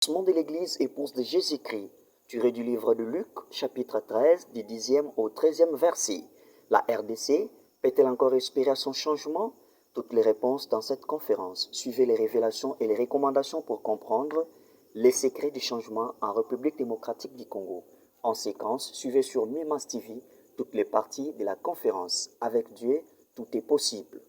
Commencement de l'Église épouse de Jésus-Christ, tiré du livre de Luc, chapitre 13, du 10e au 13e verset. La RDC peut-elle encore espérer à son changement? Toutes les réponses dans cette conférence. Suivez les révélations et les recommandations pour comprendre les secrets du changement en République démocratique du Congo. En séquence, suivez sur Mimas TV toutes les parties de la conférence. Avec Dieu, tout est possible.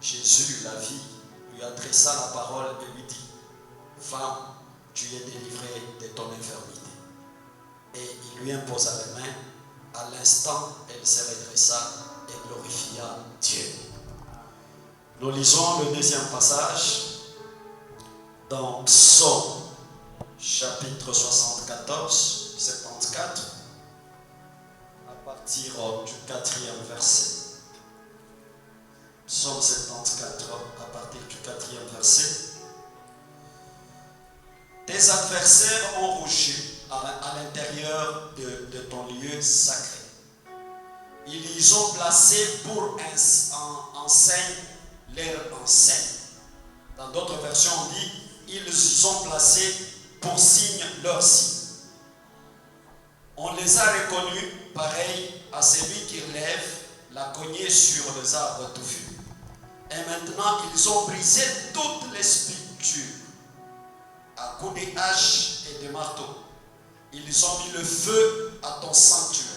Jésus la vit, lui adressa la parole et lui dit, va tu es délivré de ton infirmité. Et il lui imposa les mains. À l'instant, elle se redressa et glorifia Dieu. Nous lisons le deuxième passage dans Psaume chapitre 74, 74, à partir du 4e verset. Psaume 74, à partir du 4e verset. Tes adversaires ont rougi à l'intérieur de ton lieu sacré. Ils y ont placé pour enseigne leur enseigne. Dans d'autres versions, on dit ils y ont placé pour signe leur signe. On les a reconnus pareil à celui qui relève la cognée sur les arbres touffus. Et maintenant, ils ont brisé toutes les sculptures à coups de hache et de marteau. Ils ont mis le feu à ton sanctuaire.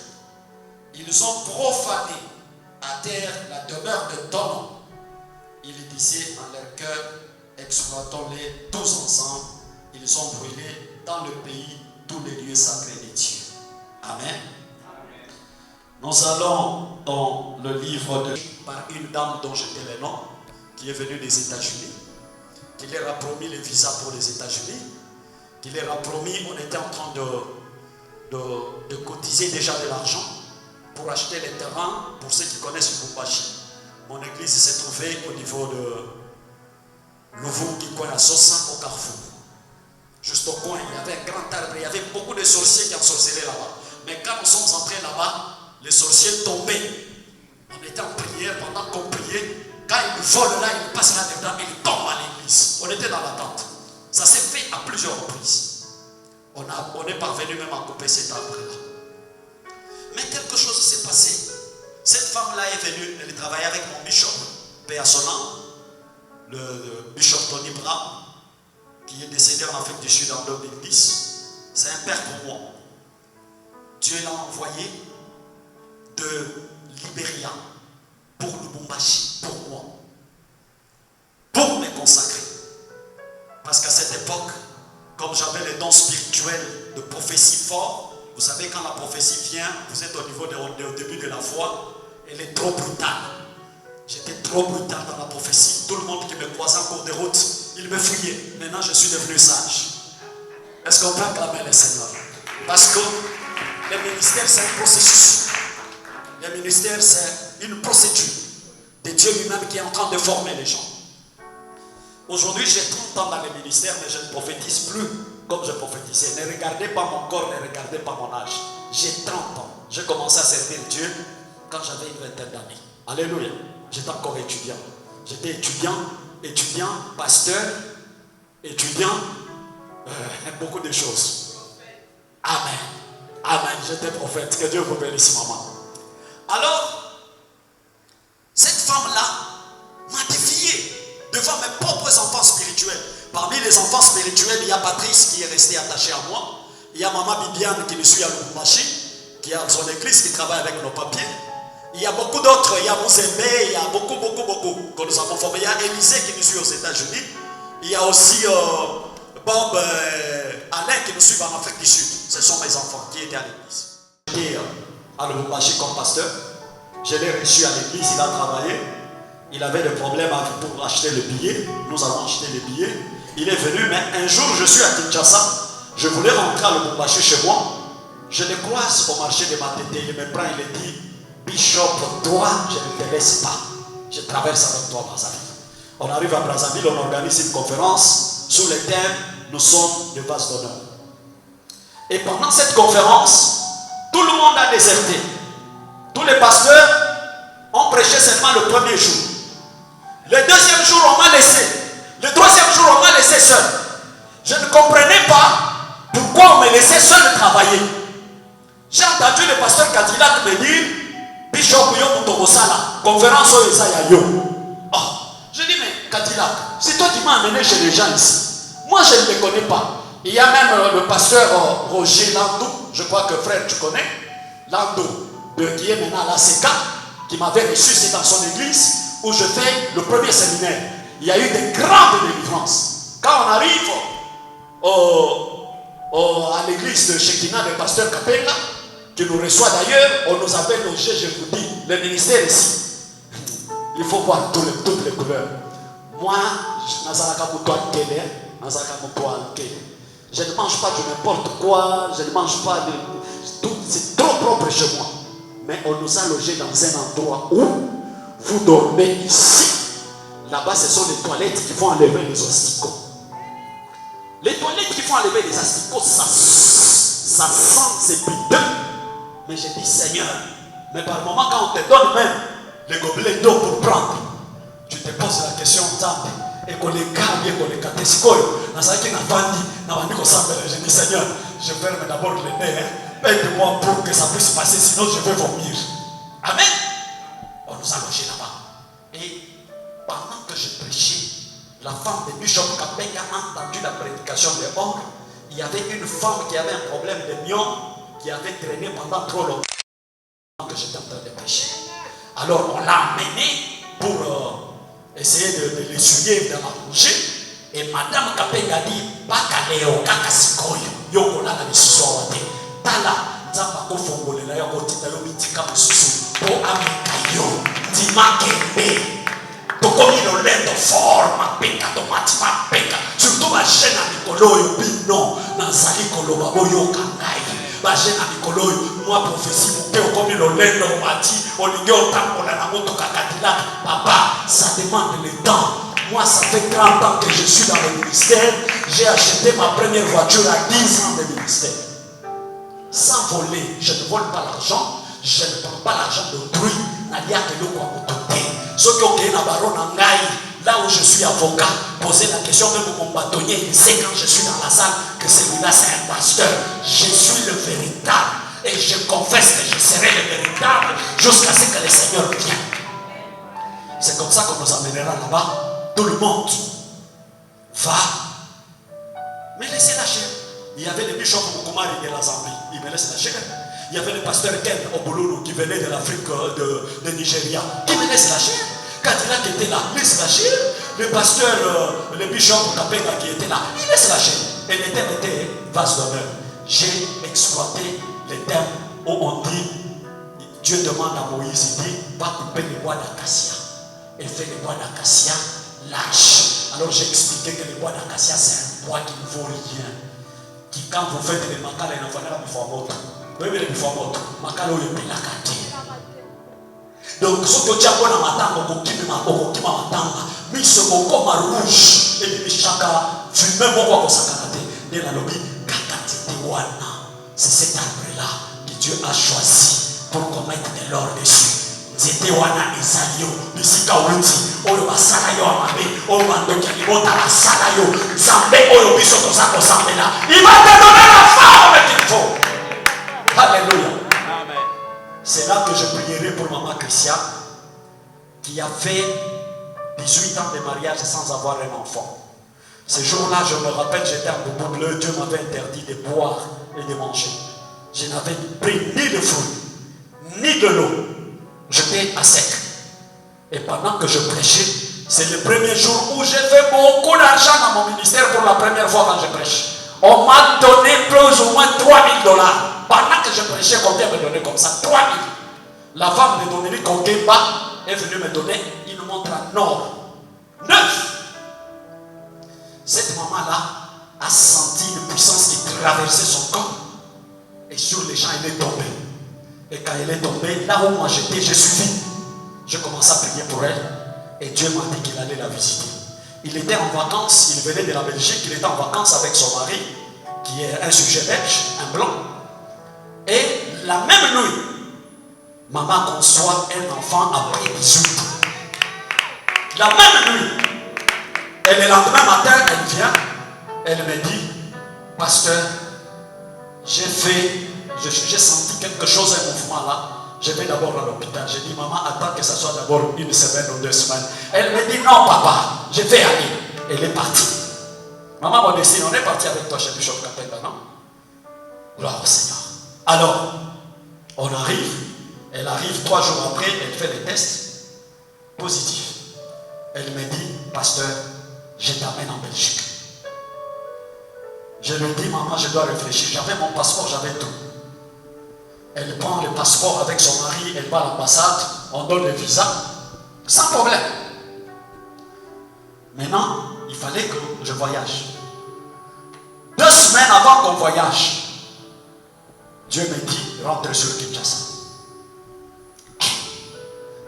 Ils ont profané à terre la demeure de ton nom. Ils disaient en leur cœur, exploitons-les tous ensemble. Ils ont brûlé dans le pays tous les lieux sacrés de Dieu. Amen. Nous allons dans le livre de par une dame dont je tais le nom, qui est venue des États-Unis, qui leur a promis le visa pour les États-Unis, qui leur a promis, on était en train de cotiser déjà de l'argent pour acheter les terrains. Pour ceux qui connaissent Lubumbashi, mon église s'est trouvée au niveau de Louvou-Kikoya Sosa au Carrefour. Juste au coin, il y avait un grand arbre, il y avait beaucoup de sorciers qui ensorcelaient là-bas. Mais quand nous sommes entrés là-bas, les sorciers tombaient. On était en prière, pendant qu'on priait, quand ils volent là, ils passent là-dedans, ils tombent à l'église. On était dans l'attente. Ça s'est fait à plusieurs reprises. On est parvenu même à couper cet arbre-là. Mais quelque chose s'est passé. Cette femme-là est venue, elle travaillait avec mon bishop, paix à son nom, le bishop Tony Brown, qui est décédé en Afrique du Sud en 2010. C'est un père pour moi. Dieu l'a envoyé de Libéria pour Lubumbashi, pour moi, pour me consacrer. Parce qu'à cette époque, comme j'avais les dons spirituels de prophétie fort, vous savez, quand la prophétie vient, vous êtes au niveau au début de la foi, elle est trop brutale. J'étais trop brutal dans la prophétie. Tout le monde qui me croisait en cours de route, il me fouillait. Maintenant, je suis devenu sage. Est-ce qu'on peut acclamer le Seigneur? Parce que le ministère, c'est un processus. Le ministère, c'est une procédure de Dieu lui-même qui est en train de former les gens. Aujourd'hui, j'ai 30 ans dans le ministère, mais je ne prophétise plus comme je prophétisais. Ne regardez pas mon corps, ne regardez pas mon âge. J'ai 30 ans. J'ai commencé à servir Dieu quand j'avais une vingtaine d'années. Alléluia. J'étais encore étudiant. J'étais étudiant, pasteur, étudiant, beaucoup de choses. Amen. Amen. J'étais prophète. Que Dieu vous bénisse, maman. Alors, cette femme-là m'a défié devant mes propres enfants spirituels. Parmi les enfants spirituels, il y a Patrice qui est resté attaché à moi. Il y a maman Bibiane qui me suit à Lubumbashi, qui est dans son église, qui travaille avec nos papiers. Il y a beaucoup d'autres. Il y a Mouzembe, il y a beaucoup que nous avons formés. Il y a Élisée qui nous suit aux États-Unis. Il y a aussi Bob Alain qui nous suit en Afrique du Sud. Ce sont mes enfants qui étaient à l'église. J'étais à Lubumbashi comme pasteur. Je l'ai reçu à l'église, il a travaillé. Il avait des problèmes pour acheter le billet. Nous avons acheté les billets. Il est venu, mais un jour, je suis à Kinshasa. Je voulais rentrer à Lubumbashi chez moi. Je le croise au marché de Matete. Il me prend, il me dit, Bishop, toi, je ne te laisse pas. Je traverse avec toi à Brazzaville. On arrive à Brazzaville, on organise une conférence sous le thème « Nous sommes de vase d'honneur ». Et pendant cette conférence, tout le monde a déserté. Tous les pasteurs ont prêché seulement le premier jour. Le deuxième jour, on m'a laissé. Le troisième jour, on m'a laissé seul. Je ne comprenais pas pourquoi on me laissait seul travailler. J'ai entendu le pasteur Cadillac me dire Bishop Yo Mutogosala, conférence au Isaiah Yo. Oh, je dis, mais Cadillac, c'est toi qui m'as amené chez les gens ici. Moi, je ne les connais pas. Il y a même le pasteur Roger Landou, je crois que frère, tu connais, Landou, qui est maintenant à la CECA, qui m'avait reçu, c'est dans son église où je fais le premier séminaire. Il y a eu de grandes délivrances. Quand on arrive à l'église de Shekinah, le pasteur Kapenga, qui nous reçoit d'ailleurs. On nous avait logé, je vous dis, le ministère ici. Il faut voir toutes les couleurs. Moi, je ne mange pas de n'importe quoi, je ne mange pas de... Tout, c'est trop propre chez moi. Mais on nous a logés dans un endroit où vous dormez ici. Là-bas, ce sont les toilettes qui vont enlever les asticots. Les toilettes qui vont enlever les asticots, ça sent, c'est piteux. Mais j'ai dit, Seigneur, mais par moment, quand on te donne même les gobelets d'eau pour prendre, tu te poses la question, et qu'on les garde, et qu'on les gâte. C'est quoi? Je dis, Seigneur, je ferme d'abord les nez, aide-moi pour que ça puisse passer, sinon je vais vomir. Amen. On nous a logés là-bas. Et pendant que je prêchais, la femme de Bishop Kapenga a entendu la prédication de Or. Il y avait une femme qui avait un problème de mion, qui avait traîné pendant trop longtemps que j'étais en train de prêcher. Alors on l'a amené pour essayer de l'essuyer dans la bougie. Et Madame Kapenga dit, Bakaleo Kakasikoyo, Yokola na Misuso Wate, Tala, Zamba Kofongolela Yokotita Yomitika Misusu, Po Amikayo, Timakembe. Tokomi no lendo forma peka tomati ma peka surtout ba jeune na mikolo yo bino na zali koloba boyo kangai ba jeune na mikolo yo moi prophétie mo pe okomi no lendo mati olingi otambola na moto kakatila papa ça demande le temps. Moi ça fait 30 ans que je suis dans le ministère, j'ai acheté ma première voiture à 10 ans de ministère. Sans voler, je ne vole pas l'argent, je ne prends pas l'argent d'autrui, nalia que le quoi ceux qui ont gagné la baronne en Gaï, là où je suis avocat, poser la question même à mon bâtonnier, il sait quand je suis dans la salle que celui-là c'est un pasteur. Je suis le véritable et je confesse que je serai le véritable jusqu'à ce que le Seigneur vienne. C'est comme ça qu'on nous amènera là-bas. Tout le monde va. Mais laissez lâcher. Il y avait le bishop Mukumari de la Zambie, il me laisse lâcher. Il y avait le pasteur Ken Obululu qui venait de l'Afrique de Nigeria. Qui me laisse lâcher. Kadila qui était là, laisse lâcher. Le pasteur, le bishop Kapenga qui était là, il laisse lâcher. Et le thème était vase d'honneur. J'ai exploité les thèmes où on dit, Dieu demande à Moïse, il dit, va couper les bois d'acacia. Et fait les bois d'acacia lâche. Alors j'ai expliqué que les bois d'acacia c'est un bois qui ne vaut rien. Qui quand vous faites les makala, il ne faut pas moto. Donc, ce que tu as dans ma table, mais ce qu'on comme rouge, et puis chacun, fume beaucoup ça de la lobby, c'est cet arbre-là que Dieu a choisi pour commettre de l'or dessus. C'était wana Esaïo, Bisika Wuti, Oyo Basalayo Amabe, Oyo Bandoki, Bota Salayo, Zambé, Oyo Bisoto Sako Zambela. Il va te donner la femme qu'il faut. Alléluia. Amen. C'est là que je prierai pour maman Christian qui a fait 18 ans de mariage sans avoir un enfant. Ce jour-là, je me rappelle, j'étais un boubou bleu, Dieu m'avait interdit de boire et de manger. Je n'avais pris ni de fruits, ni de l'eau. J'étais à sec. Et pendant que je prêchais, c'est le premier jour où j'ai fait beaucoup d'argent dans mon ministère pour la première fois quand je prêche. On m'a donné plus ou moins $3,000. Pendant que je prêchais, combien me donnait comme ça? 3 000. La femme de Dominique Kongeba est venue me donner une montre en or. 9. Cette maman-là a senti une puissance qui traversait son corps. Et sur les gens, elle est tombée. Et quand elle est tombée, là où moi j'étais, j'ai suivi. Je commençais à prier pour elle. Et Dieu m'a dit qu'il allait la visiter. Il était en vacances, il venait de la Belgique, il était en vacances avec son mari, qui est un sujet belge, un blanc. Et la même nuit, maman conçoit un enfant après 18 ans. La même nuit. Et le lendemain matin, elle vient, elle me dit, pasteur, j'ai senti quelque chose, un mouvement là. Je vais d'abord à l'hôpital. J'ai dit, maman, attends que ça soit d'abord 1 semaine ou 2 semaines. Elle me dit, non, papa, je vais aller. Elle est partie. Maman m'a dit, on est parti avec toi chez Bishop Kapenga, non? Gloire au Seigneur. Alors, on arrive. Elle arrive 3 jours après, elle fait les tests positifs. Elle me dit, pasteur, je t'amène en Belgique. Je lui dis, maman, je dois réfléchir. J'avais mon passeport, j'avais tout. Elle prend le passeport avec son mari, elle va à l'ambassade, on donne le visa, sans problème. Maintenant, il fallait que je voyage. 2 semaines avant qu'on voyage, Dieu me dit, rentre sur Kinshasa.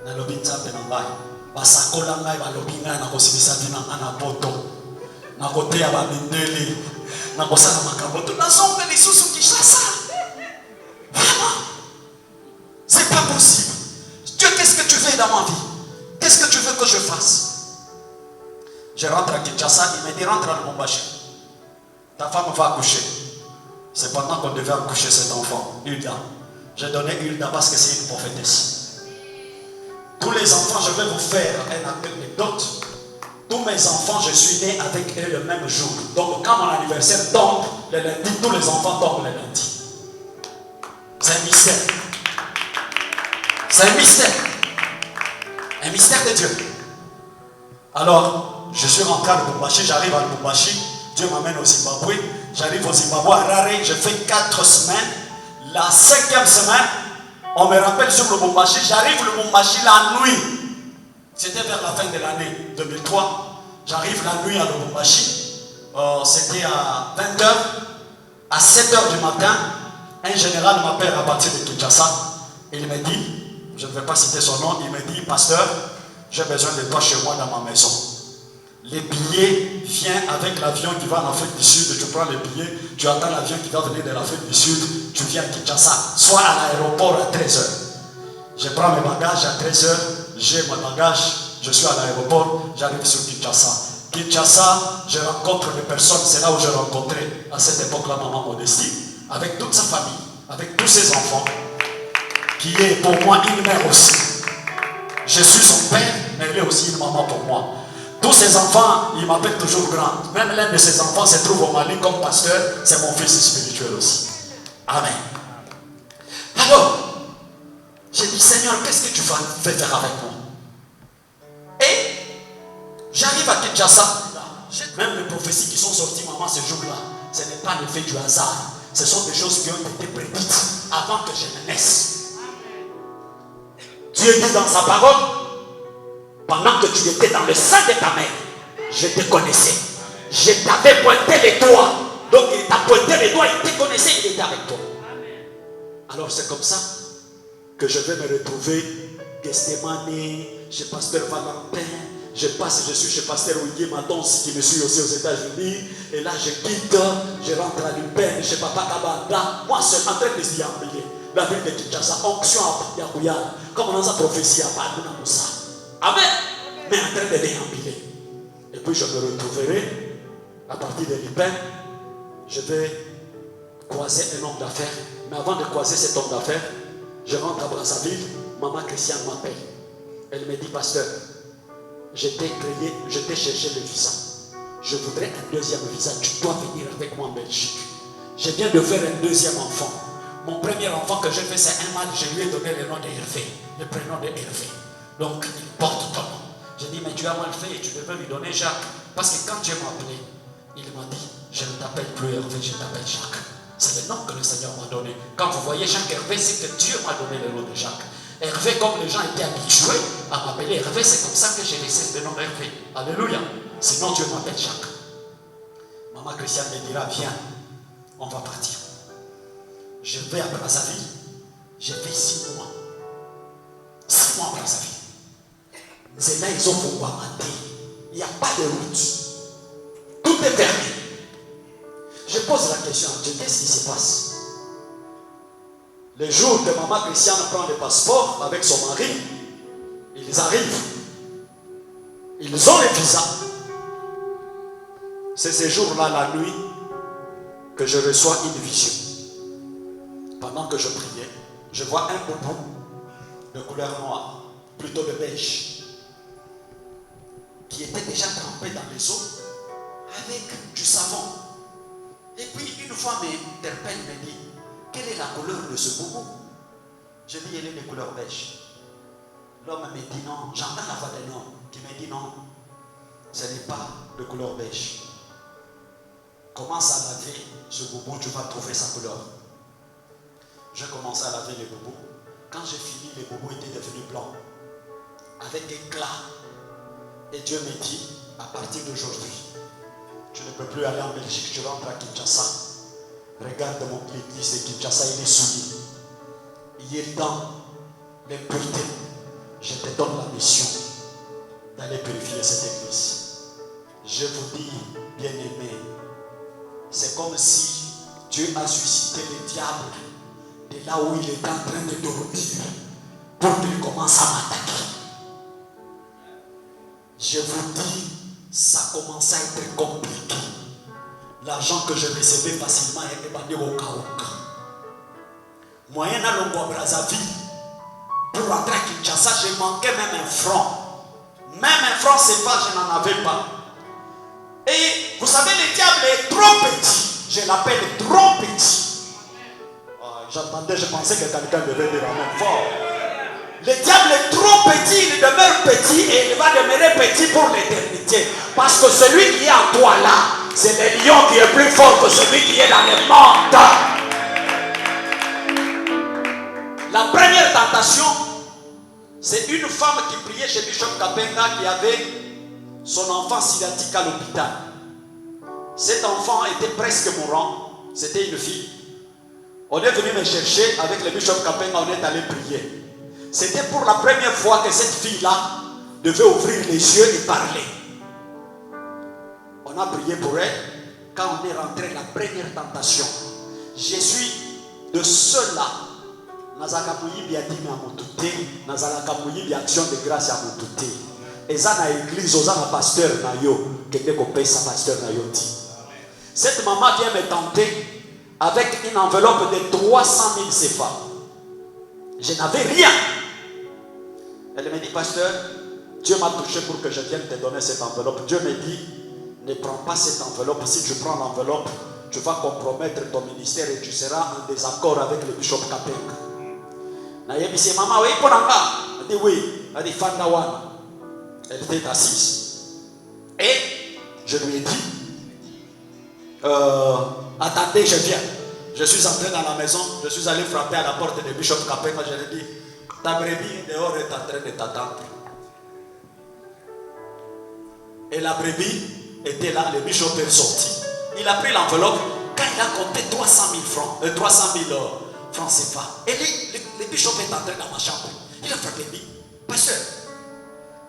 Nalobi nzambe na ngai basakola ngai balobi ngai nakosibisa bino na poto nakoteya bamindeli nakosala makambo to nazonga lisusu Kinshasa. Vraiment, c'est pas possible. Dieu, qu'est-ce que tu fais dans ma vie? Qu'est-ce que tu veux que je fasse? Je rentre à Kinshasa, il me dit rentre à Lubumbashi. Ta femme va accoucher. C'est pendant qu'on devait accoucher cet enfant, Hilda. J'ai donné Hilda parce que c'est une prophétesse. Tous les enfants, je vais vous faire un anecdote. Tous mes enfants, je suis né avec eux le même jour. Donc quand mon anniversaire tombe le lundi, tous les enfants tombent le lundi. C'est un mystère. C'est un mystère. Un mystère de Dieu. Alors, je suis rentré à Lubumbashi, j'arrive à Lubumbashi, Dieu m'amène au Zimbabwe, j'arrive au Zimbabwe à Harare, je fais 4 semaines. La 5e semaine, on me rappelle sur Lubumbashi, j'arrive à Lubumbashi la nuit. C'était vers la fin de l'année 2003. J'arrive la nuit à Lubumbashi. C'était à 20h. À 7h du matin, un général m'appelle à partir de Kinshasa. Il me dit, je ne vais pas citer son nom, il me dit, pasteur, j'ai besoin de toi chez moi dans ma maison. Les billets viennent avec l'avion qui va en Afrique du Sud. Tu prends les billets, tu attends l'avion qui va venir de l'Afrique du Sud, tu viens à Kinshasa, soit à l'aéroport à 13h. Je prends mes bagages à 13h, j'ai mon bagage, je suis à l'aéroport, j'arrive sur Kinshasa. Kinshasa, je rencontre les personnes, c'est là où j'ai rencontré à cette époque-là maman Modestie, avec toute sa famille, avec tous ses enfants, qui est pour moi une mère aussi. Je suis son père, mais elle est aussi une maman pour moi. Tous ses enfants, ils m'appellent toujours grand. Même l'un de ses enfants se trouve au Mali comme pasteur, c'est mon fils spirituel aussi. Amen. Alors, j'ai dit, Seigneur, qu'est-ce que tu vas faire avec moi? Et j'arrive à Kinshasa. Même les prophéties qui sont sorties, maman, ce jour-là, ce n'est pas l'effet du hasard. Ce sont des choses qui ont été prédites avant que je ne naisse. Dieu dit dans sa parole, pendant que tu étais dans le sein de ta mère, je te connaissais. Je t'avais pointé les doigts. Donc il t'a pointé les doigts, il te connaissait, il était avec toi. Alors c'est comme ça que je vais me retrouver Gethsemane, chez Pasteur Valentin. Je suis chez Pasteur William Maton qui me suit aussi aux États-Unis. Et là je quitte, je rentre à l'Upen, chez Papa Kabanda. Moi seul en train de s'y envoyer. La ville de Kinshasa, onction à Yakuya. Comme on a sa prophétie à Paduna Moussa. Amen. Mais en train de déambuler. Et puis je me retrouverai à partir de l'Upen. Je vais croiser un homme d'affaires. Mais avant de croiser cet homme d'affaires, je rentre à Brazzaville. Maman Christiane m'appelle. Elle me dit, pasteur, je t'ai cherché le visa. Je voudrais un 2e visa. Tu dois venir avec moi en Belgique. Je viens de faire un 2e enfant. Mon premier enfant que j'ai fait, c'est un mâle. Je lui ai donné le nom d'Hervé, le prénom d'Hervé. Donc, il porte ton nom. J'ai dit, mais tu as mal fait et tu devais lui donner Jacques. Parce que quand Dieu m'a appelé, il m'a dit, je ne t'appelle plus Hervé, je t'appelle Jacques. C'est le nom que le Seigneur m'a donné. Quand vous voyez Jacques Hervé, c'est que Dieu m'a donné le nom de Jacques. Hervé, comme les gens étaient habitués à m'appeler Hervé, c'est comme ça que j'ai laissé le nom Hervé. Alléluia. Sinon, Dieu m'appelle Jacques. Maman Christiane me dira, viens, on va partir. Je vais à Brazzaville. J'ai fait 6 mois. 6 mois à Brazzaville. Zéna, ils ont pour mater. Il n'y a pas de route. Tout est fermé. Je pose la question à Dieu, qu'est-ce qui se passe? Le jour que maman Christiane prend le passeport avec son mari, ils arrivent. Ils ont le visa. C'est ce jour-là, la nuit, que je reçois une vision. Pendant que je priais, je vois un boubou de couleur noire, plutôt de beige, qui était déjà trempé dans les eaux avec du savon. Et puis une fois m'interpelle, me dit, quelle est la couleur de ce boubou? Je dis, elle est de couleur beige. L'homme me dit non, j'entends la voix d'un homme qui me dit non, ce n'est pas de couleur beige. Commence à laver ce boubou, tu vas trouver sa couleur. J'ai commencé à laver les boubous. Quand j'ai fini, les boubous étaient devenus blancs, avec éclat. Et Dieu me dit, à partir d'aujourd'hui, tu ne peux plus aller en Belgique, tu rentres à Kinshasa. Regarde mon l'église de Kinshasa, il est soumis. Il est dans l'impureté. Je te donne la mission d'aller purifier cette église. Je vous dis, bien-aimés, c'est comme si Dieu a suscité le diable de là où il est en train de dormir pour qu'il commence à m'attaquer. Je vous dis, ça commence à être compliqué. L'argent que je recevais facilement est bandé au Kaoka. Moyen à Longo Brazzaville, pour rentrer à Kinshasa, je manquais même un franc. Même un franc CFA, je n'en avais pas. Et vous savez, le diable est trop petit. Je l'appelle trop petit. J'entendais, je pensais que quelqu'un devait dire amen fort. Le diable est trop petit, il demeure petit et il va demeurer petit pour l'éternité. Parce que celui qui est en toi là, c'est le lion qui est plus fort que celui qui est dans le monde. La première tentation, c'est une femme qui priait chez Bishop Kapenga qui avait son enfant sciatique à l'hôpital. Cet enfant était presque mourant. C'était une fille. On est venu me chercher avec le Bishop Kapenga, on est allé prier. C'était pour la première fois que cette fille-là devait ouvrir les yeux et parler. On a prié pour elle. Quand on est rentré, la première tentation, je suis de ceux-là. Nazakamuyi biatime à montouté, Nazakamuyi biaction de grâce à montouté. Et ça na église, aux na pasteur na yo, que te copé sa pasteur na yo dit. Cette maman vient me tenter avec une enveloppe de 300 000 CFA. Je n'avais rien. Elle me dit, pasteur, Dieu m'a touché pour que je vienne te donner cette enveloppe. Dieu me dit, ne prends pas cette enveloppe. Si tu prends l'enveloppe, tu vas compromettre ton ministère et tu seras en désaccord avec le bishop Kapenga. Elle dit, maman, oui, pour l'enga. Elle dit, oui. Elle dit, Fandawan. Elle était assise. Et je lui ai dit, attendez, je viens. Je suis entré dans la maison, je suis allé frapper à la porte de Bishop Kapenga. Je lui ai dit, ta brebis dehors est en train de t'attendre. Et la brebis était là, le bishop est sorti. Il a pris l'enveloppe. Quand il a compté 300 000 francs CFA. Et le bishop est entré dans ma chambre. Il a frappé, dit, pasteur,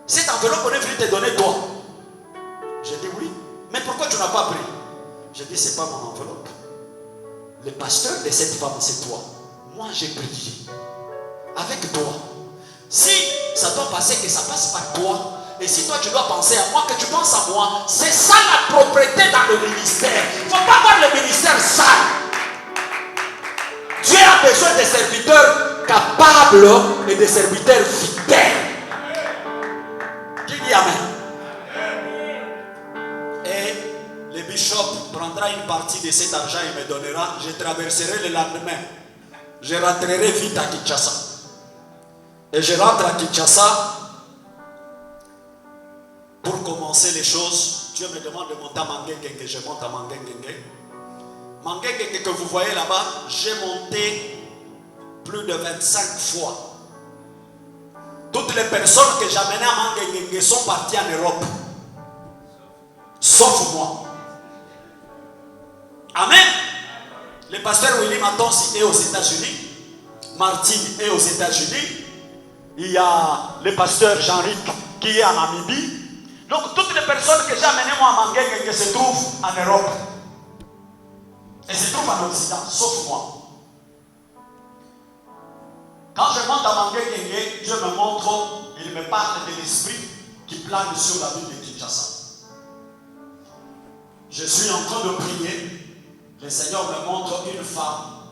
cette enveloppe on est venu te donner toi. J'ai dit oui. Mais pourquoi tu n'as pas pris? J'ai dit, c'est pas mon enveloppe. Le pasteur de cette femme, c'est toi. Moi, j'ai prié avec toi. Si ça doit passer, que ça passe par toi. Et si toi, tu dois penser à moi, que tu penses à moi. C'est ça la propreté dans le ministère. Il ne faut pas voir le ministère sale. Dieu a besoin de serviteurs capables et de serviteurs fidèles. Qui dit amen? Et le bishop prendra une partie de cet argent et me donnera. Je traverserai le lendemain. Je rentrerai vite à Kinshasa. Et je rentre à Kinshasa. Pour commencer les choses, Dieu me demande de monter à Mangengenge. Je monte à Mangengenge. Mangengenge que vous voyez là-bas, j'ai monté plus de 25 fois. Toutes les personnes que j'amenais à Mangengenge sont parties en Europe. Sauf moi. Amen. Le pasteur Willy Matonsi est aux États-Unis. Martine est aux États-Unis. Il y a le pasteur Jean-Ric qui est en Namibie. Donc toutes les personnes que j'ai amenées moi à Mangengenge se trouvent en Europe. Et se trouvent en Occident, sauf moi. Quand je monte à Mangengenge, Dieu me montre, il me parle de l'esprit qui plane sur la ville de Kinshasa. Je suis en train de prier. Le Seigneur me montre une femme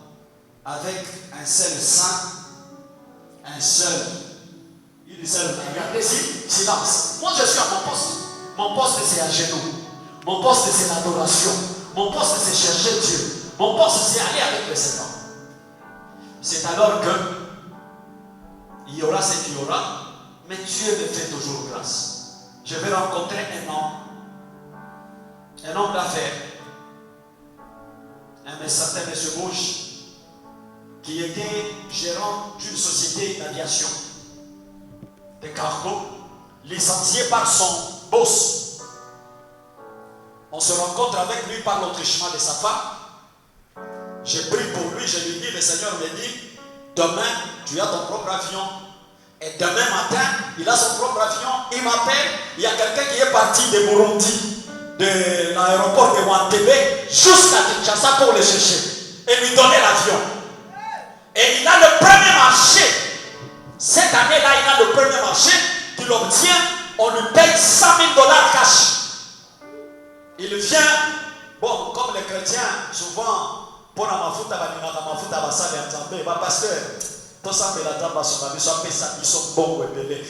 avec un seul sein, un seul. Il dit, regardez ici, silence. Moi je suis à mon poste. Mon poste c'est à genoux. Mon poste c'est l'adoration. Mon poste c'est chercher Dieu. Mon poste c'est aller avec le Seigneur. C'est alors que il y aura ce qu'il y aura, mais Dieu me fait toujours grâce. Je vais rencontrer un homme d'affaires. un certain monsieur Bouche, qui était gérant d'une société d'aviation, de cargo, licencié par son boss. On se rencontre avec lui par l'enrichissement de sa femme. J'ai pris pour lui, je lui dis, le Seigneur me dit, demain, tu as ton propre avion. Et demain matin, il a son propre avion. Il m'appelle, il y a quelqu'un qui est parti de Burundi, de l'aéroport de Wantebe, jusqu'à Kinshasa pour le chercher et lui donner l'avion. Et il a le premier marché. Cette année-là, il a le premier marché qu'il obtient. On lui paye 100 000 $ cash. Il vient, bon, comme les chrétiens, souvent, pour la mafuta, pasteur,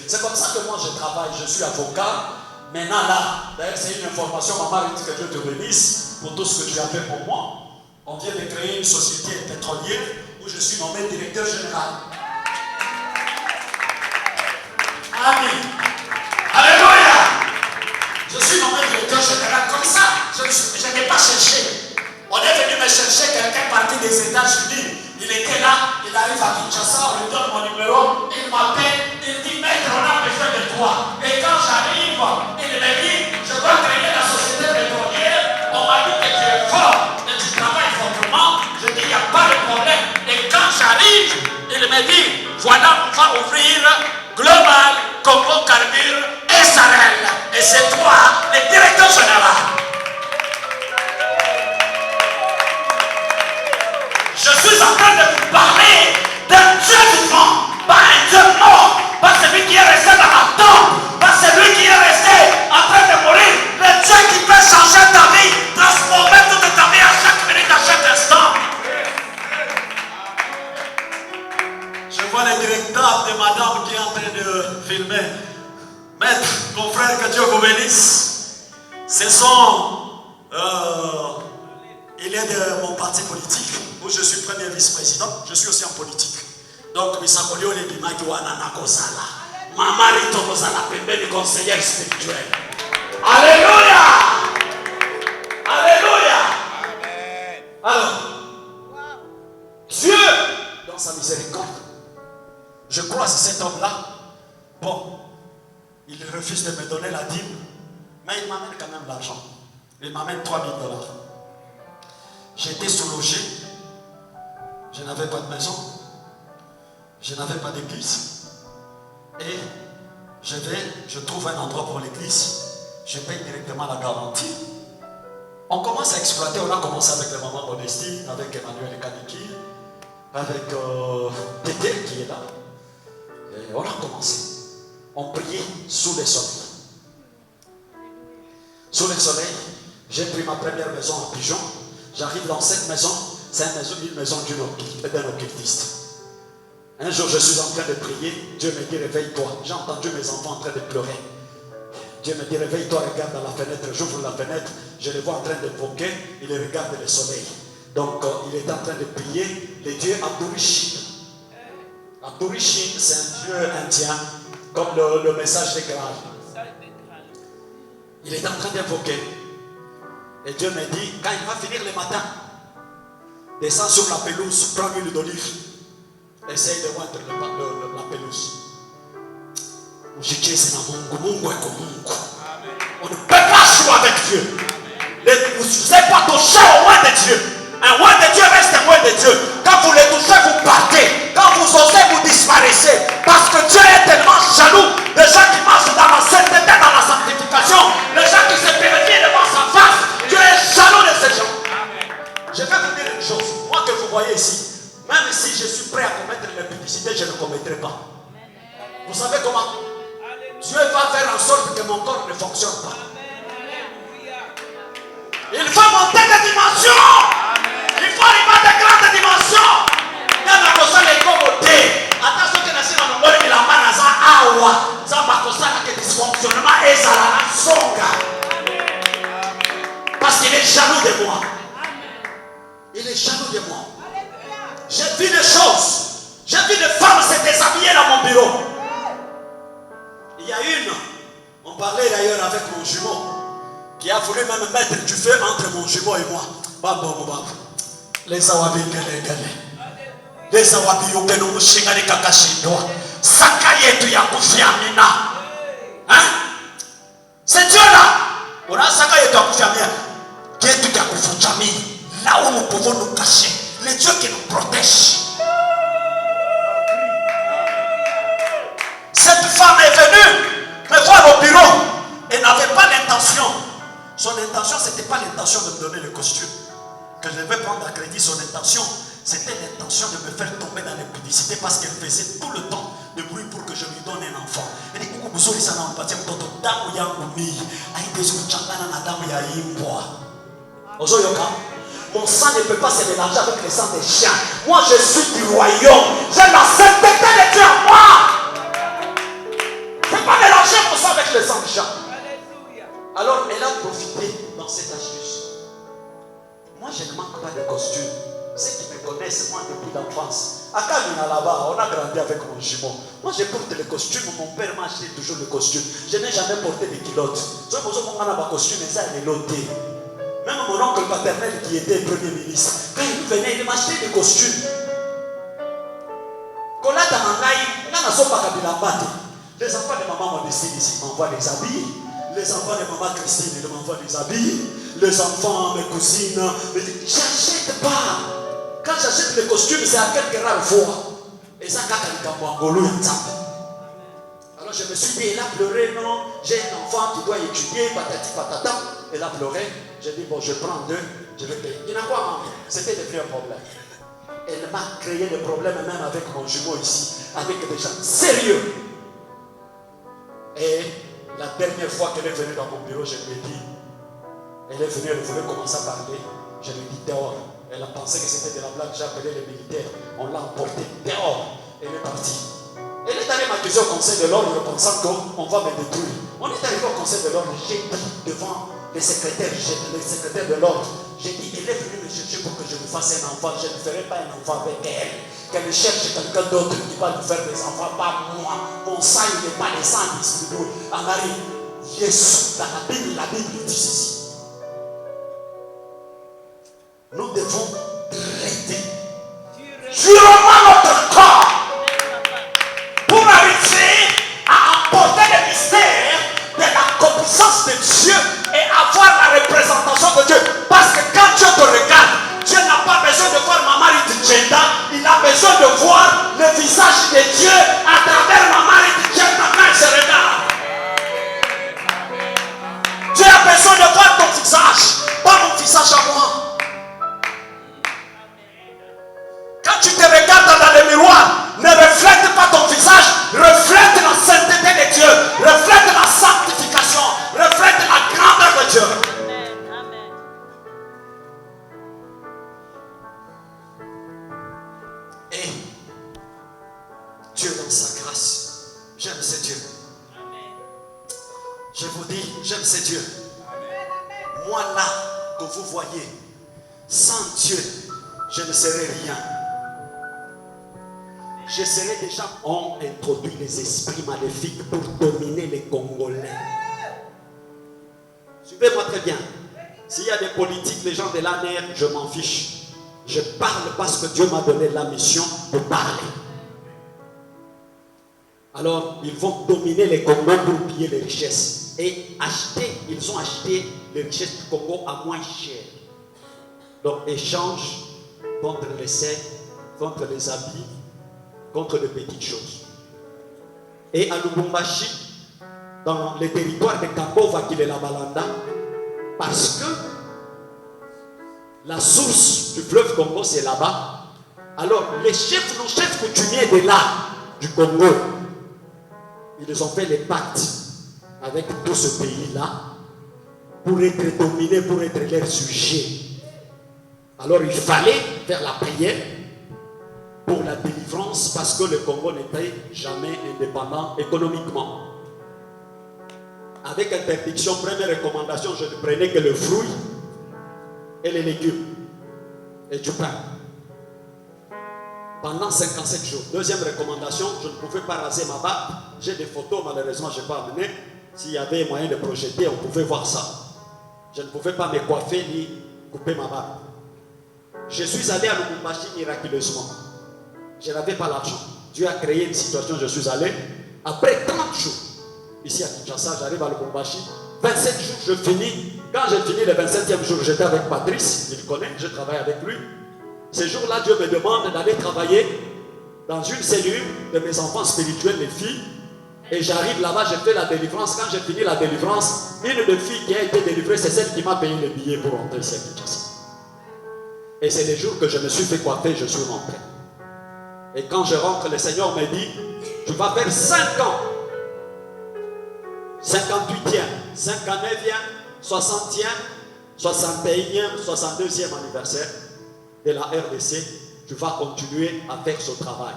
c'est comme ça que moi je travaille, je suis avocat. Maintenant là, d'ailleurs c'est une information, maman dit que Dieu te bénisse pour tout ce que tu as fait pour moi. On vient de créer une société pétrolière où je suis nommé directeur général. Amen. Alléluia. Je suis nommé directeur général comme ça. Je n'ai pas cherché. On est venu me chercher quelqu'un parti des États-Unis. Il était là, il arrive à Kinshasa, on lui donne mon numéro, il m'appelle, il dit maître, on a besoin de toi. Et quand j'arrive, il me dit, je dois créer la société pétrolière. On m'a dit que tu es fort et tu travailles fortement. Je dis, il n'y a pas de problème. Et quand j'arrive, il me dit, voilà, on va ouvrir Global, Congo Carbure et Sarel. Et c'est toi, le directeur général. Je suis en train de vous parler d'un Dieu vivant, pas un Dieu mort, pas celui qui est resté dans la tombe, pas celui qui est resté en train de mourir, le Dieu qui peut changer ta vie, transformer toute ta vie à chaque minute, à chaque instant. Je vois le directeur de madame qui est en train de filmer. Maître, mon frère, que Dieu vous bénisse. Ce sont... il est de mon parti politique, où je suis premier vice-président, je suis aussi en politique. Donc, Missakolio le Bimaki Wanana Kozala. Maman Rito Kozala, pembeni conseillère spirituelle. Alléluia! Alléluia! Amen. Alors, Dieu, dans sa miséricorde, je crois que cet homme-là, bon, il refuse de me donner la dîme, mais il m'amène quand même l'argent. Il m'amène 3 000 $. J'étais sous-logé, je n'avais pas de maison, je n'avais pas d'église. Et je trouve un endroit pour l'église, je paye directement la garantie. On commence à exploiter, on a commencé avec la maman Modestie, avec Emmanuel Kaniki, avec Tété qui est là. Et on a commencé. On priait sous le soleil. Sous le soleil, j'ai pris ma première maison en pigeon. J'arrive dans cette maison, c'est une maison d'un occultiste. Un jour, je suis en train de prier, Dieu me dit réveille-toi. J'ai entendu mes enfants en train de pleurer. Dieu me dit réveille-toi, regarde dans la fenêtre. J'ouvre la fenêtre, je les vois en train d'évoquer, il regarde le soleil. Donc, il est en train de prier le dieu Abdurishi. Abdurishi, c'est un dieu indien, comme le message des Graal. Il est en train d'évoquer. Et Dieu me dit, quand il va finir le matin, descends sur la pelouse, prends l'huile d'olive, essaye de voir la pelouse. On ne peut pas jouer avec Dieu. Vous n'êtes pas touché au loin de Dieu. Un loin de Dieu reste un loin de Dieu. Quand vous le touchez, vous partez. Quand vous osez, vous disparaissez. Parce que Dieu est tellement jaloux des gens qui marchent dans la sainteté, dans la sanctification, les gens qui se périfient devant sa face. Dieu est jaloux de ces gens. Je vais vous dire une chose. Moi que vous voyez ici, même si je suis prêt à commettre l'impudicité, je ne commettrai pas. Vous savez comment? Dieu va faire en sorte que mon corps ne fonctionne pas. Il faut monter de dimension. Il faut arriver à de grandes dimensions. Il y a des choses qui sont côté. Attention que nous sommes dans le monde, il a pas dans un awa. Ça va causer que dysfonctionnement et ça la songa. Parce qu'il est jaloux de moi. Il est jaloux de moi. J'ai vu des choses. J'ai vu des femmes se déshabiller dans mon bureau. Il y a une, on parlait d'ailleurs avec mon jumeau, qui a voulu même mettre du feu entre mon jumeau et moi. Les awabingelegele. Les awabiyugenu mushinga likakashindwa. Saka yetu ya kufiamina. Hein? C'est Dieu là. On a saka yetu ya kufiamina. Yetu ya kufuchamini. Là où nous pouvons nous cacher. Le Dieu qui nous protège. Cette femme est venue me voir au bureau. Elle n'avait pas l'intention. Son intention, ce n'était pas l'intention de me donner le costume. Que je devais prendre à crédit. Son intention, c'était l'intention de me faire tomber dans les publicités parce qu'elle faisait tout le temps de bruit pour que je lui donne un enfant. Elle dit, mon sang ne peut pas se mélanger avec le sang des chiens. Moi, je suis du royaume. J'ai la sainteté de Dieu en moi. Je ne peux pas mélanger mon sang avec le sang des chiens. Alors, elle a profité dans cette astuce. Moi, je ne manque pas de costume. Ceux qui me connaissent, moi, depuis l'enfance. À Kamina là-bas, on a grandi avec mon jumeau. Moi, je porte les costumes. Mon père m'a acheté toujours le costume. Je n'ai jamais porté de culottes. Si vous avez un costume, ça est loté. Même mon oncle paternel qui était premier ministre, quand il venait, il m'achetait des costumes. Les enfants de maman Modestine ici m'envoient des habits. Les enfants de maman Christine, ils m'envoient des habits. Les enfants, mes cousines, me disent, j'achète pas. Quand j'achète les costumes, c'est à quelques rares fois. Et ça, quand il alors je me suis dit, elle a pleuré, non, j'ai un enfant qui doit étudier, patati patata. Elle a pleuré. J'ai dit, bon, je prends deux, je vais payer. Il n'a quoi, maman? C'était des vrais problèmes. Elle m'a créé des problèmes même avec mon jumeau ici, avec des gens sérieux. Et la dernière fois qu'elle est venue dans mon bureau, je lui ai dit, elle est venue, elle voulait commencer à parler. Je lui ai dit dehors. Elle a pensé que c'était de la blague, j'ai appelé les militaires. On l'a emportée dehors. Elle est partie. Elle est allée m'accuser au conseil de l'ordre pensant qu'on va me détruire. On est arrivé au conseil de l'ordre, j'ai dit devant les secrétaires de l'ordre, j'ai dit, elle est venue me chercher pour que je lui fasse un enfant. Je ne ferai pas un enfant avec elle. Qu'elle cherche quelqu'un d'autre qui va lui faire des enfants, pas moi. Mon sang, il n'est pas le sang d'ici. En Marie, Jésus, dans la Bible dit ceci. Nous devons traiter durement notre corps pour arriver à emporter le mystère de la compuissance de Dieu et avoir la représentation de Dieu. Parce que quand Dieu te regarde, Dieu n'a pas besoin de voir Maman Ritchenda, il a besoin de voir le visage de Dieu à travers Maman Ritchenda quand il se regarde. Dieu a besoin de voir ton visage, pas mon visage à moi. Quand tu te regardes dans le miroir, ne reflète pas ton visage, reflète la sainteté de Dieu, reflète la sanctification, reflète la grandeur de Dieu. Amen. Et Dieu dans sa grâce, j'aime ce Dieu. Je vous dis, j'aime ce Dieu. Moi là que vous voyez, sans Dieu, je ne serai rien. Je serai déjà, ont introduit les esprits maléfiques pour dominer les Congolais. Suivez-moi très bien. S'il y a des politiques, les gens de l'ANR, je m'en fiche. Je parle parce que Dieu m'a donné la mission de parler. Alors, ils vont dominer les Congos pour piller les richesses. Et ils ont acheté les richesses du Congo à moins cher. Donc, échange contre les seins, contre les habits, contre de petites choses. Et à Lubumbashi, dans les territoires de Kambova, qui est la Balanda, parce que la source du fleuve Congo, c'est là-bas. Alors, nos chefs coutumiers de là, du Congo, ils ont fait les pactes avec tout ce pays-là pour être dominés, pour être leurs sujets. Alors, il fallait faire la prière pour la délivrance parce que le Congo n'était jamais indépendant économiquement. Avec interdiction, première recommandation, je ne prenais que le fruit et les légumes et du pain. Pendant 57 jours. Deuxième recommandation, je ne pouvais pas raser ma barbe. J'ai des photos, malheureusement, je n'ai pas amené. S'il y avait moyen de projeter, on pouvait voir ça. Je ne pouvais pas me coiffer ni couper ma barbe. Je suis allé à Lubumbashi miraculeusement. Je n'avais pas l'argent. Dieu a créé une situation, je suis allé. Après 30 jours, ici à Kinshasa, j'arrive à Lubumbashi. 27 jours, je finis. Quand j'ai fini le 27e jour, j'étais avec Patrice, il connaît, je travaille avec lui. Ce jour-là, Dieu me demande d'aller travailler dans une cellule de mes enfants spirituels, les filles. Et j'arrive là-bas, je fais la délivrance. Quand j'ai fini la délivrance, une des filles qui a été délivrée, c'est celle qui m'a payé le billet pour rentrer ici à Kinshasa. Et c'est les jours que je me suis fait coiffer, je suis rentré. Et quand je rentre, le Seigneur me dit, tu vas faire 5 ans. 58e, 59e, 60e, 61e, 62e anniversaire de la RDC. Tu vas continuer à faire ce travail.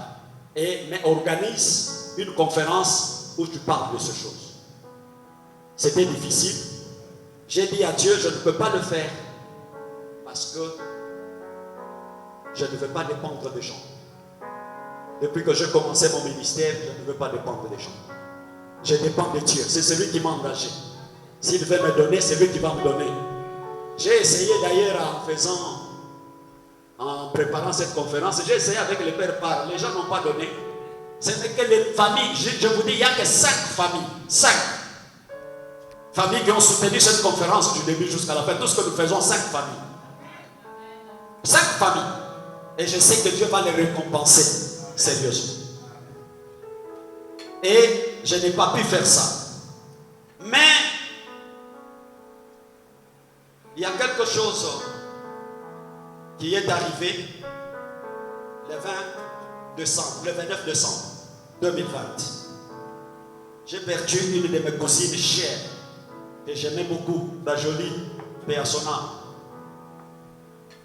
Mais organise une conférence où tu parles de ces choses. C'était difficile. J'ai dit à Dieu, je ne peux pas le faire. Parce que je ne veux pas dépendre des gens. Depuis que j'ai commencé mon ministère, je ne veux pas dépendre des gens. Je dépends de Dieu. C'est celui qui m'a engagé. S'il veut me donner, c'est lui qui va me donner. J'ai essayé d'ailleurs en préparant cette conférence, j'ai essayé avec le Père Par. Les gens n'ont pas donné. Ce n'est que les familles. Je vous dis, il n'y a que 5 familles. 5 familles qui ont soutenu cette conférence du début jusqu'à la fin. Tout ce que nous faisons, 5 familles. 5 familles. Et je sais que Dieu va les récompenser sérieusement. Et je n'ai pas pu faire ça. Mais il y a quelque chose qui est arrivé le 29 décembre 2020. J'ai perdu une de mes cousines chères que j'aimais beaucoup, la jolie paix à son âme.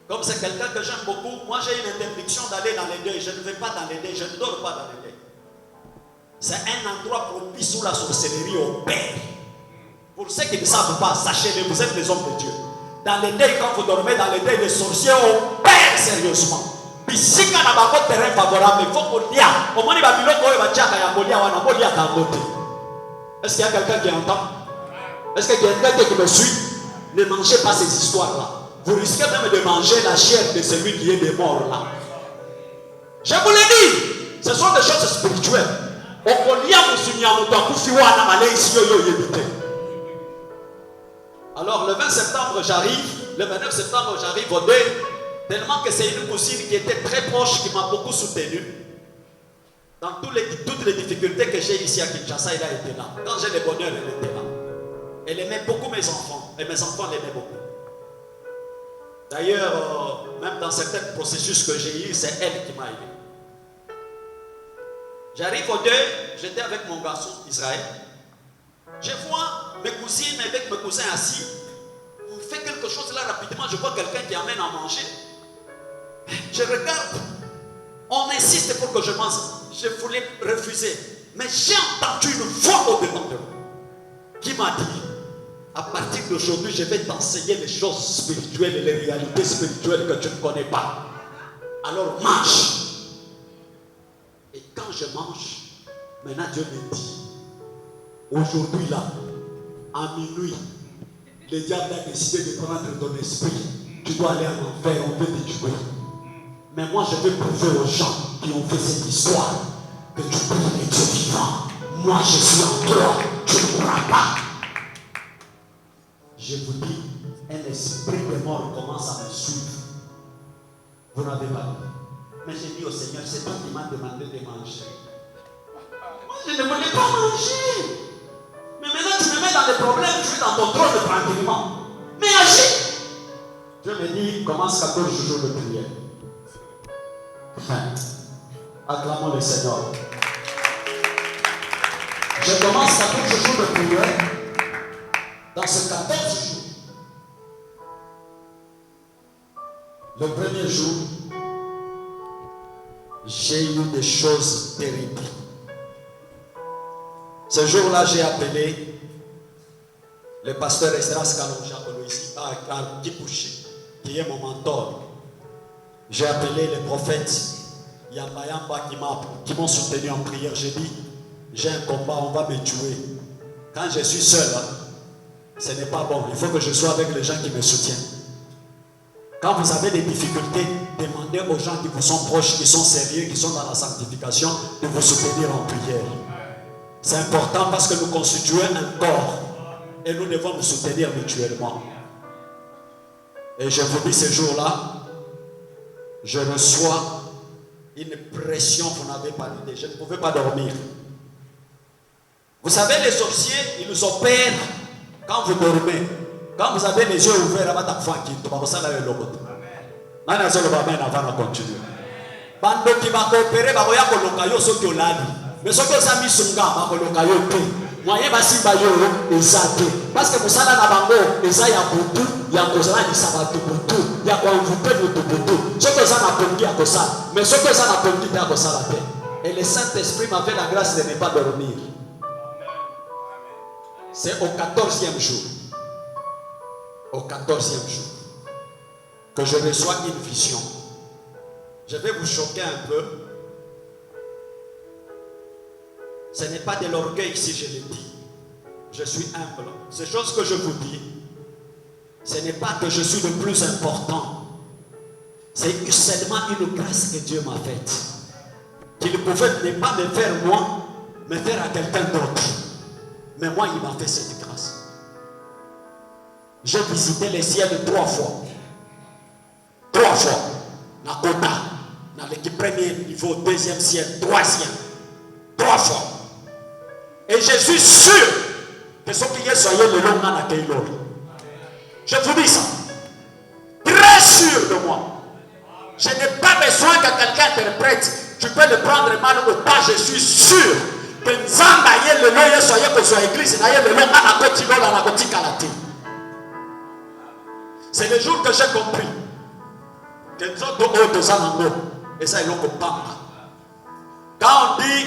Comme c'est quelqu'un que j'aime beaucoup, moi j'ai une interdiction d'aller dans les deuils. Je ne vais pas dans les deuils, je ne dors pas dans les deuils. C'est un endroit propice où la sorcellerie opère. Pour ceux qui ne savent pas, sachez-le, vous êtes des hommes de Dieu. Dans les deuils, quand vous dormez dans les deuils, les sorciers opèrent sérieusement. Ici, quand on a un terrain favorable, il faut qu'on y a. Au moins, il va Est-ce qu'il y a quelqu'un qui entend? Est-ce qu'il y a quelqu'un qui me suit? Ne mangez pas ces histoires-là. Vous risquez même de manger la chair de celui qui est des morts là. Je vous l'ai dit, ce sont des choses spirituelles. Alors le 20 septembre j'arrive, le 29 septembre j'arrive au deuil, tellement que c'est une cousine qui était très proche, qui m'a beaucoup soutenu. Dans toutes les difficultés que j'ai ici à Kinshasa, elle a été là. Quand j'ai le bonheur, elle était là. Elle aimait beaucoup mes enfants, et mes enfants l'aimaient beaucoup. D'ailleurs, même dans certains processus que j'ai eu, c'est elle qui m'a aidé. J'arrive au deuil, j'étais avec mon garçon Israël. Je vois mes cousines avec mes cousins assis. On fait quelque chose là rapidement, je vois quelqu'un qui amène à manger. Je regarde, on insiste pour que je mange. Je voulais refuser. Mais j'ai entendu une voix au-dedans de moi qui m'a dit, à partir d'aujourd'hui, je vais t'enseigner les choses spirituelles et les réalités spirituelles que tu ne connais pas. Alors mange. Et quand je mange, maintenant Dieu me dit, aujourd'hui là, à minuit, le diable a décidé de prendre ton esprit. Tu dois aller en enfer, on veut te tuer. Mais moi je veux prouver aux gens qui ont fait cette histoire que tu peux les Dieu vivant. Moi je suis en toi, tu ne mourras pas. Je vous dis, un esprit de mort commence à me suivre. Vous n'avez pas dit. Mais j'ai dit au Seigneur, c'est toi qui m'as demandé de manger. Moi, je ne voulais pas manger. Mais maintenant, tu me mets dans les problèmes, tu es dans ton trône tranquillement. Mais agis. Dieu me dit, commence 14 jours de prière. Acclamons le Seigneur. Je commence 14 jours de prière. Dans ces 14 jours, le premier jour, j'ai eu des choses terribles. Ce jour-là, j'ai appelé le pasteur Esdras Kalonja à Kipouchi, qui est mon mentor. J'ai appelé les prophètes Yamba Yamba qui m'ont soutenu en prière. J'ai dit, j'ai un combat, on va me tuer. Quand je suis seul, ce n'est pas bon. Il faut que je sois avec les gens qui me soutiennent. Quand vous avez des difficultés, demandez aux gens qui vous sont proches, qui sont sérieux, qui sont dans la sanctification, de vous soutenir en prière. C'est important parce que nous constituons un corps et nous devons nous soutenir mutuellement. Et je vous dis, ce jour-là, je reçois une pression, vous n'avez pas d'idée. Je ne pouvais pas dormir. Vous savez, les sorciers, ils nous opèrent quand vous dormez. Quand vous avez les yeux ouverts, avant ça là le logo. Nana zolo ba mena avant de continuer. Bando qui va coopérer, ba boya koloka yo soki olali. Mais soki osami sunga ba koloka yo pe. Moyen ba simba yo ezate. Parce que vous savez na bango, eza ya butu, ya kozala ni sabatu butu, ya kwa mvupe butu butu. Soki osana pongi ya kosala, mais soki osana pongi ya kosala pe. Et le Saint-Esprit m'avait la grâce de ne pas dormir. C'est au 14e jour. Au 14e jour. Que je reçois une vision. Je vais vous choquer un peu. Ce n'est pas de l'orgueil si je le dis. Je suis humble. Ces choses que je vous dis, ce n'est pas que je suis le plus important. C'est seulement une grâce que Dieu m'a faite. Qu'il pouvait ne pas me faire moi, mais faire à quelqu'un d'autre. Mais moi, il m'a fait cette grâce. J'ai visité les ciels 3 fois. 3 fois. Na Kota. Dans l'équipe premier niveau, 2e ciel, 3e. 3 fois. Et je suis sûr que ce qui est soyez le long dans la Keylor. Je vous dis ça. Très sûr de moi. Je n'ai pas besoin que quelqu'un interprète. Tu peux le prendre mal ou pas. Je suis sûr que Nzamba yé le long soyez que soit église. Naye le long dans la Kotilo dans la Kotikalati. C'est le jour que j'ai compris que nous autres, et ça, ils l'ont compris. Quand on dit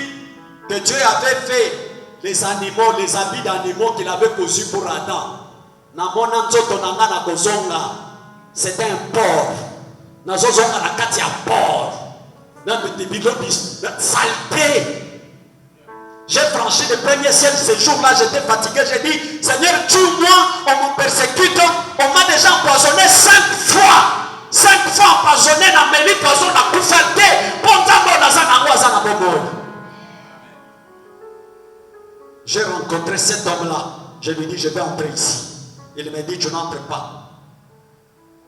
que Dieu avait fait les animaux, les habits d'animaux qu'il avait conçus pour Adam, c'était un porc. Saleté. J'ai franchi le premier ciel ce jour-là, j'étais fatigué, j'ai dit, Seigneur, tue-moi, on me persécute, on m'a déjà empoisonné 5 fois. 5 fois empoisonné, dans mes lits, poison, dans la couffalité, j'ai rencontré cet homme-là, je lui dis, je vais entrer ici. Il me dit, tu n'entres pas,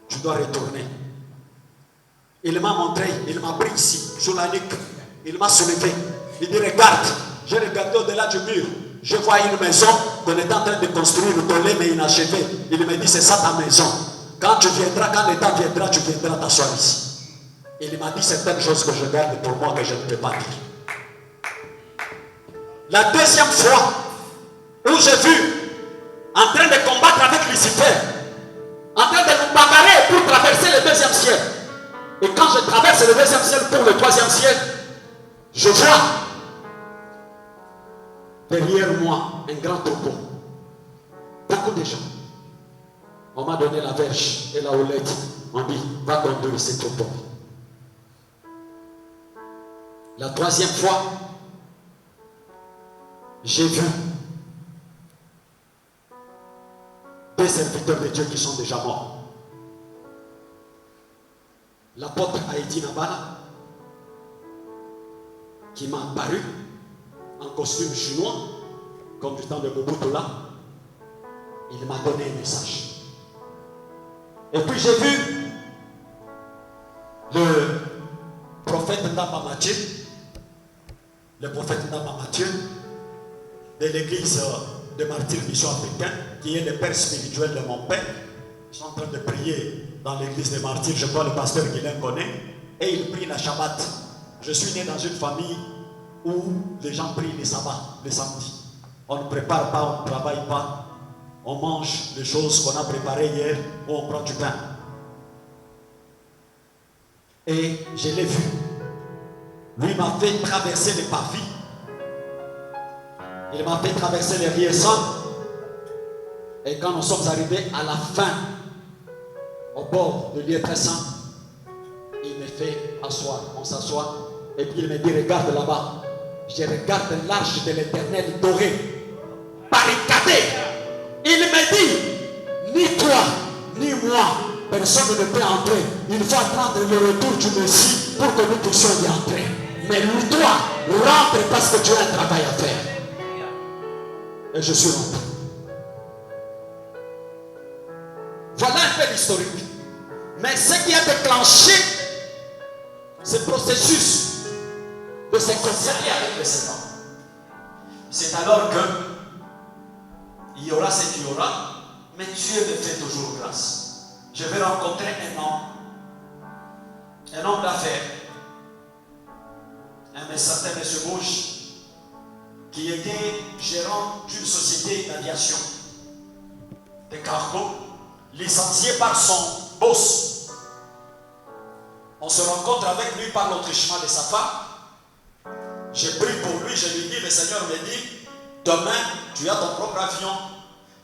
tu dois retourner. Il m'a montré, il m'a pris ici, sur la nuque, il m'a soulevé, il dit, regarde. J'ai regardé au-delà du mur. Je vois une maison qu'on est en train de construire, tollée mais inachevée. Il me dit, c'est ça ta maison. Quand tu viendras, quand le temps viendra, tu viendras t'asseoir ici. Il m'a dit certaines choses que je garde pour moi que je ne peux pas dire. La deuxième fois où j'ai vu en train de combattre avec Lucifer, en train de nous bagarrer pour traverser le 2e ciel. Et quand je traverse le 2e ciel pour le 3e ciel, je vois derrière moi un grand troupeau. Beaucoup de gens. On m'a donné la verge et la houlette. On dit, va conduire ce troupeau. La 3e fois, j'ai vu des serviteurs de Dieu qui sont déjà morts. L'apôtre Haïti Nabala, qui m'a apparu en costume chinois, comme du temps de Mobutu là, il m'a donné un message. Et puis j'ai vu le prophète Ndamba Mathieu, de l'église de Martyrs Mission Africain, qui est le père spirituel de mon père. Ils sont en train de prier dans l'église des Martyrs, je crois le pasteur qui les connaît, et il prie la Shabbat. Je suis né dans une famille où les gens prient les sabbats, les samedis. On ne prépare pas, on ne travaille pas. On mange les choses qu'on a préparées hier ou on prend du pain. Et je l'ai vu. Lui m'a fait traverser les parvis. Il m'a fait traverser les riessons. Et quand nous sommes arrivés à la fin, au bord de lieu très saint, il me fait asseoir. On s'assoit. Et puis il me dit, regarde là-bas. Je regarde l'arche de l'Éternel dorée, barricadée. Il me dit, ni toi, ni moi, personne ne peut entrer. Il faut attendre le retour du Messie pour que nous puissions y entrer. Mais toi, rentre parce que tu as un travail à faire. Et je suis rentré. Voilà un peu l'historique. Mais ce qui a déclenché ce processus de se concilier avec le Seigneur, c'est alors que il y aura ce qu'il y aura, mais Dieu me fait toujours grâce. Je vais rencontrer un homme d'affaires, un certain monsieur Bouche, qui était gérant d'une société d'aviation, de cargo, licencié par son boss. On se rencontre avec lui par l'autre chemin de sa femme. J'ai pris pour lui, je lui dis, le Seigneur me dit, demain, tu as ton propre avion.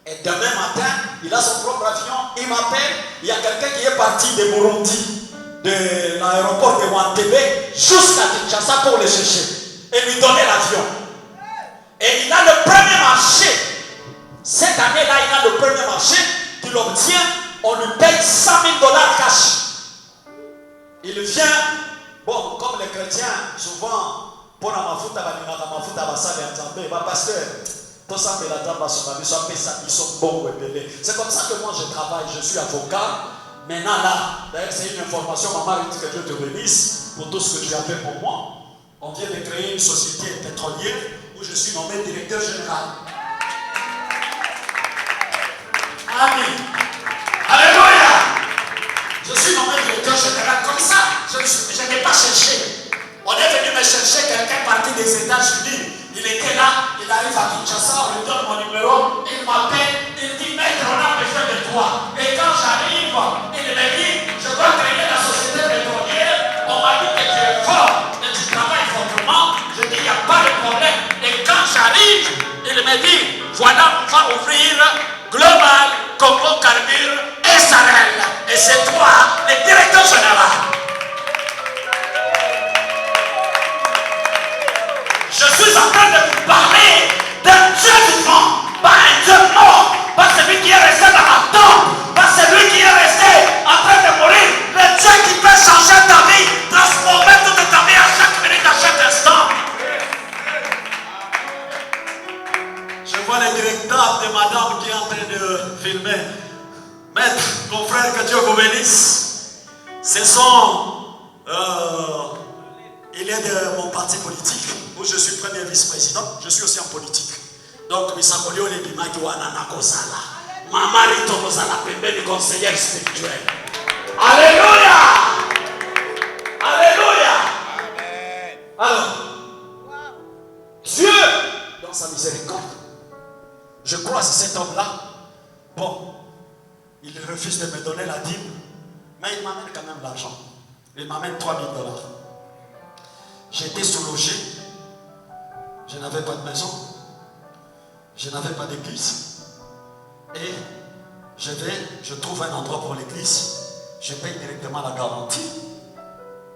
Et demain matin, il a son propre avion. Il m'appelle, il y a quelqu'un qui est parti de Burundi, de l'aéroport de Wantebe, jusqu'à Kinshasa pour le chercher et lui donner l'avion. Et il a le premier marché. Cette année-là, il a le premier marché qu'il obtient. On lui paye $100 000 cash. Il vient, bon, comme les chrétiens, souvent, pour la mafuta, pasteur, c'est comme ça que moi je travaille, je suis avocat. Maintenant là, d'ailleurs c'est une information, maman dit que Dieu te bénisse pour tout ce que tu as fait pour moi. On vient de créer une société pétrolière où je suis nommé directeur général. Amen. Alléluia. Je suis nommé directeur général comme ça. Je n'ai pas cherché. On est venu me chercher quelqu'un parti des États-Unis. Il était là, il arrive à Kinshasa, on lui donne mon numéro, il m'appelle, il dit maître, on a besoin de toi. Et quand j'arrive, il me dit, je dois créer la société pétrolière. On m'a dit que tu es fort et tu travailles fortement. Je dis, il n'y a pas de problème. Et quand j'arrive, il me dit, voilà, on va ouvrir Global, Congo Carbure et Sarel. Et c'est toi, le directeur général. Je suis en train de vous parler d'un Dieu vivant, pas un Dieu mort, pas celui qui est resté dans la tombe, pas celui qui est resté en train de mourir, le Dieu qui peut changer ta vie, transformer toute ta vie à chaque minute, à chaque instant. Je vois le directeur de madame qui est en train de filmer. Maître, confrère, que Dieu vous bénisse. Ce sont... il est de mon parti politique, où je suis premier vice-président, je suis aussi en politique. Donc, Misakolio le Bimaki Wanana Kosala. Maman Rito Kosala Pembe, conseillère spirituelle. Alléluia! Alléluia! Alors, Dieu, dans sa miséricorde, je crois que cet homme-là, bon, il refuse de me donner la dîme, mais il m'amène quand même l'argent. Il m'amène $3 000. J'étais sous-logé, je n'avais pas de maison, je n'avais pas d'église. Et je trouve un endroit pour l'église, je paye directement la garantie.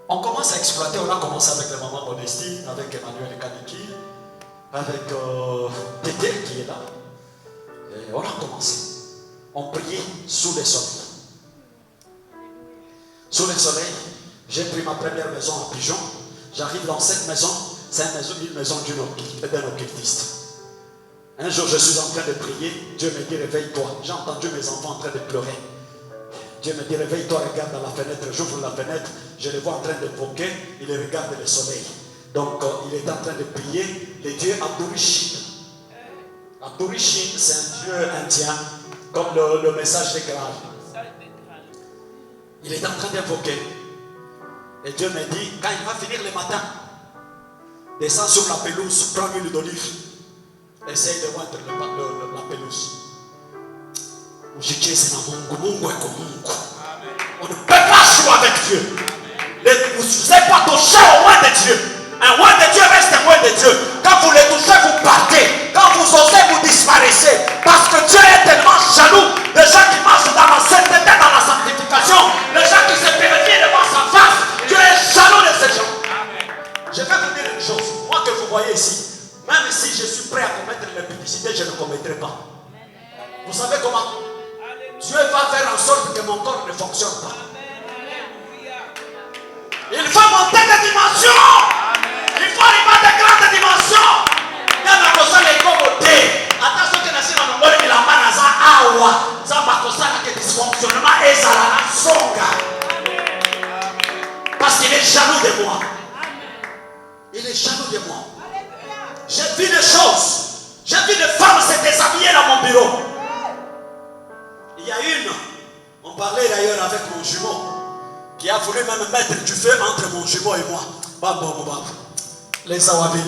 On commence à exploiter, on a commencé avec la maman Modestie, avec Emmanuel Kaniki, avec Tété qui est là. Et on a commencé. On priait sous le soleil. Sous le soleil, j'ai pris ma première maison à Pigeon. J'arrive dans cette maison, c'est une maison d'un occultiste. Un jour, je suis en train de prier, Dieu me dit réveille-toi. J'ai entendu mes enfants en train de pleurer. Dieu me dit réveille-toi, regarde dans la fenêtre. J'ouvre la fenêtre, je les vois en train de poquer, il regarde le soleil. Donc, il est en train de prier le dieu Abdurishim. Abdurishim, c'est un dieu indien, comme le message des Graal. Il est en train d'invoquer. Et Dieu me dit, quand il va finir le matin, descends sur la pelouse, prends l'huile d'olive, essaye de voir la pelouse. On ne peut pas jouer avec Dieu. Vous n'êtes pas touché au roi de Dieu. Un roi de Dieu reste un roi de Dieu. Quand vous le touchez, vous partez. Quand vous osez, vous disparaissez. Parce que Dieu est tellement jaloux. Les gens qui marchent dans la sainteté, dans la sanctification, les gens qui se purifient devant sa face, Dieu est jaloux de ces gens. Je vais vous dire une chose. Moi que vous voyez ici, même si je suis prêt à commettre la publicité, je ne commettrai pas. Vous savez comment? Dieu va faire en sorte que mon corps ne fonctionne pas. Il faut monter de dimension. Il faut arriver à de grandes dimensions. Il y a des choses qui sont côté. Attention que nous sommes dans le monde de awa. Ça va causer que dysfonctionnement et ça la songa. Parce qu'il est jaloux de moi. Il est jaloux de moi. J'ai vu des choses. J'ai vu des femmes se déshabiller dans mon bureau. Il y a une, on parlait d'ailleurs avec mon jumeau, qui a voulu même mettre du feu entre mon jumeau et moi. Les awabi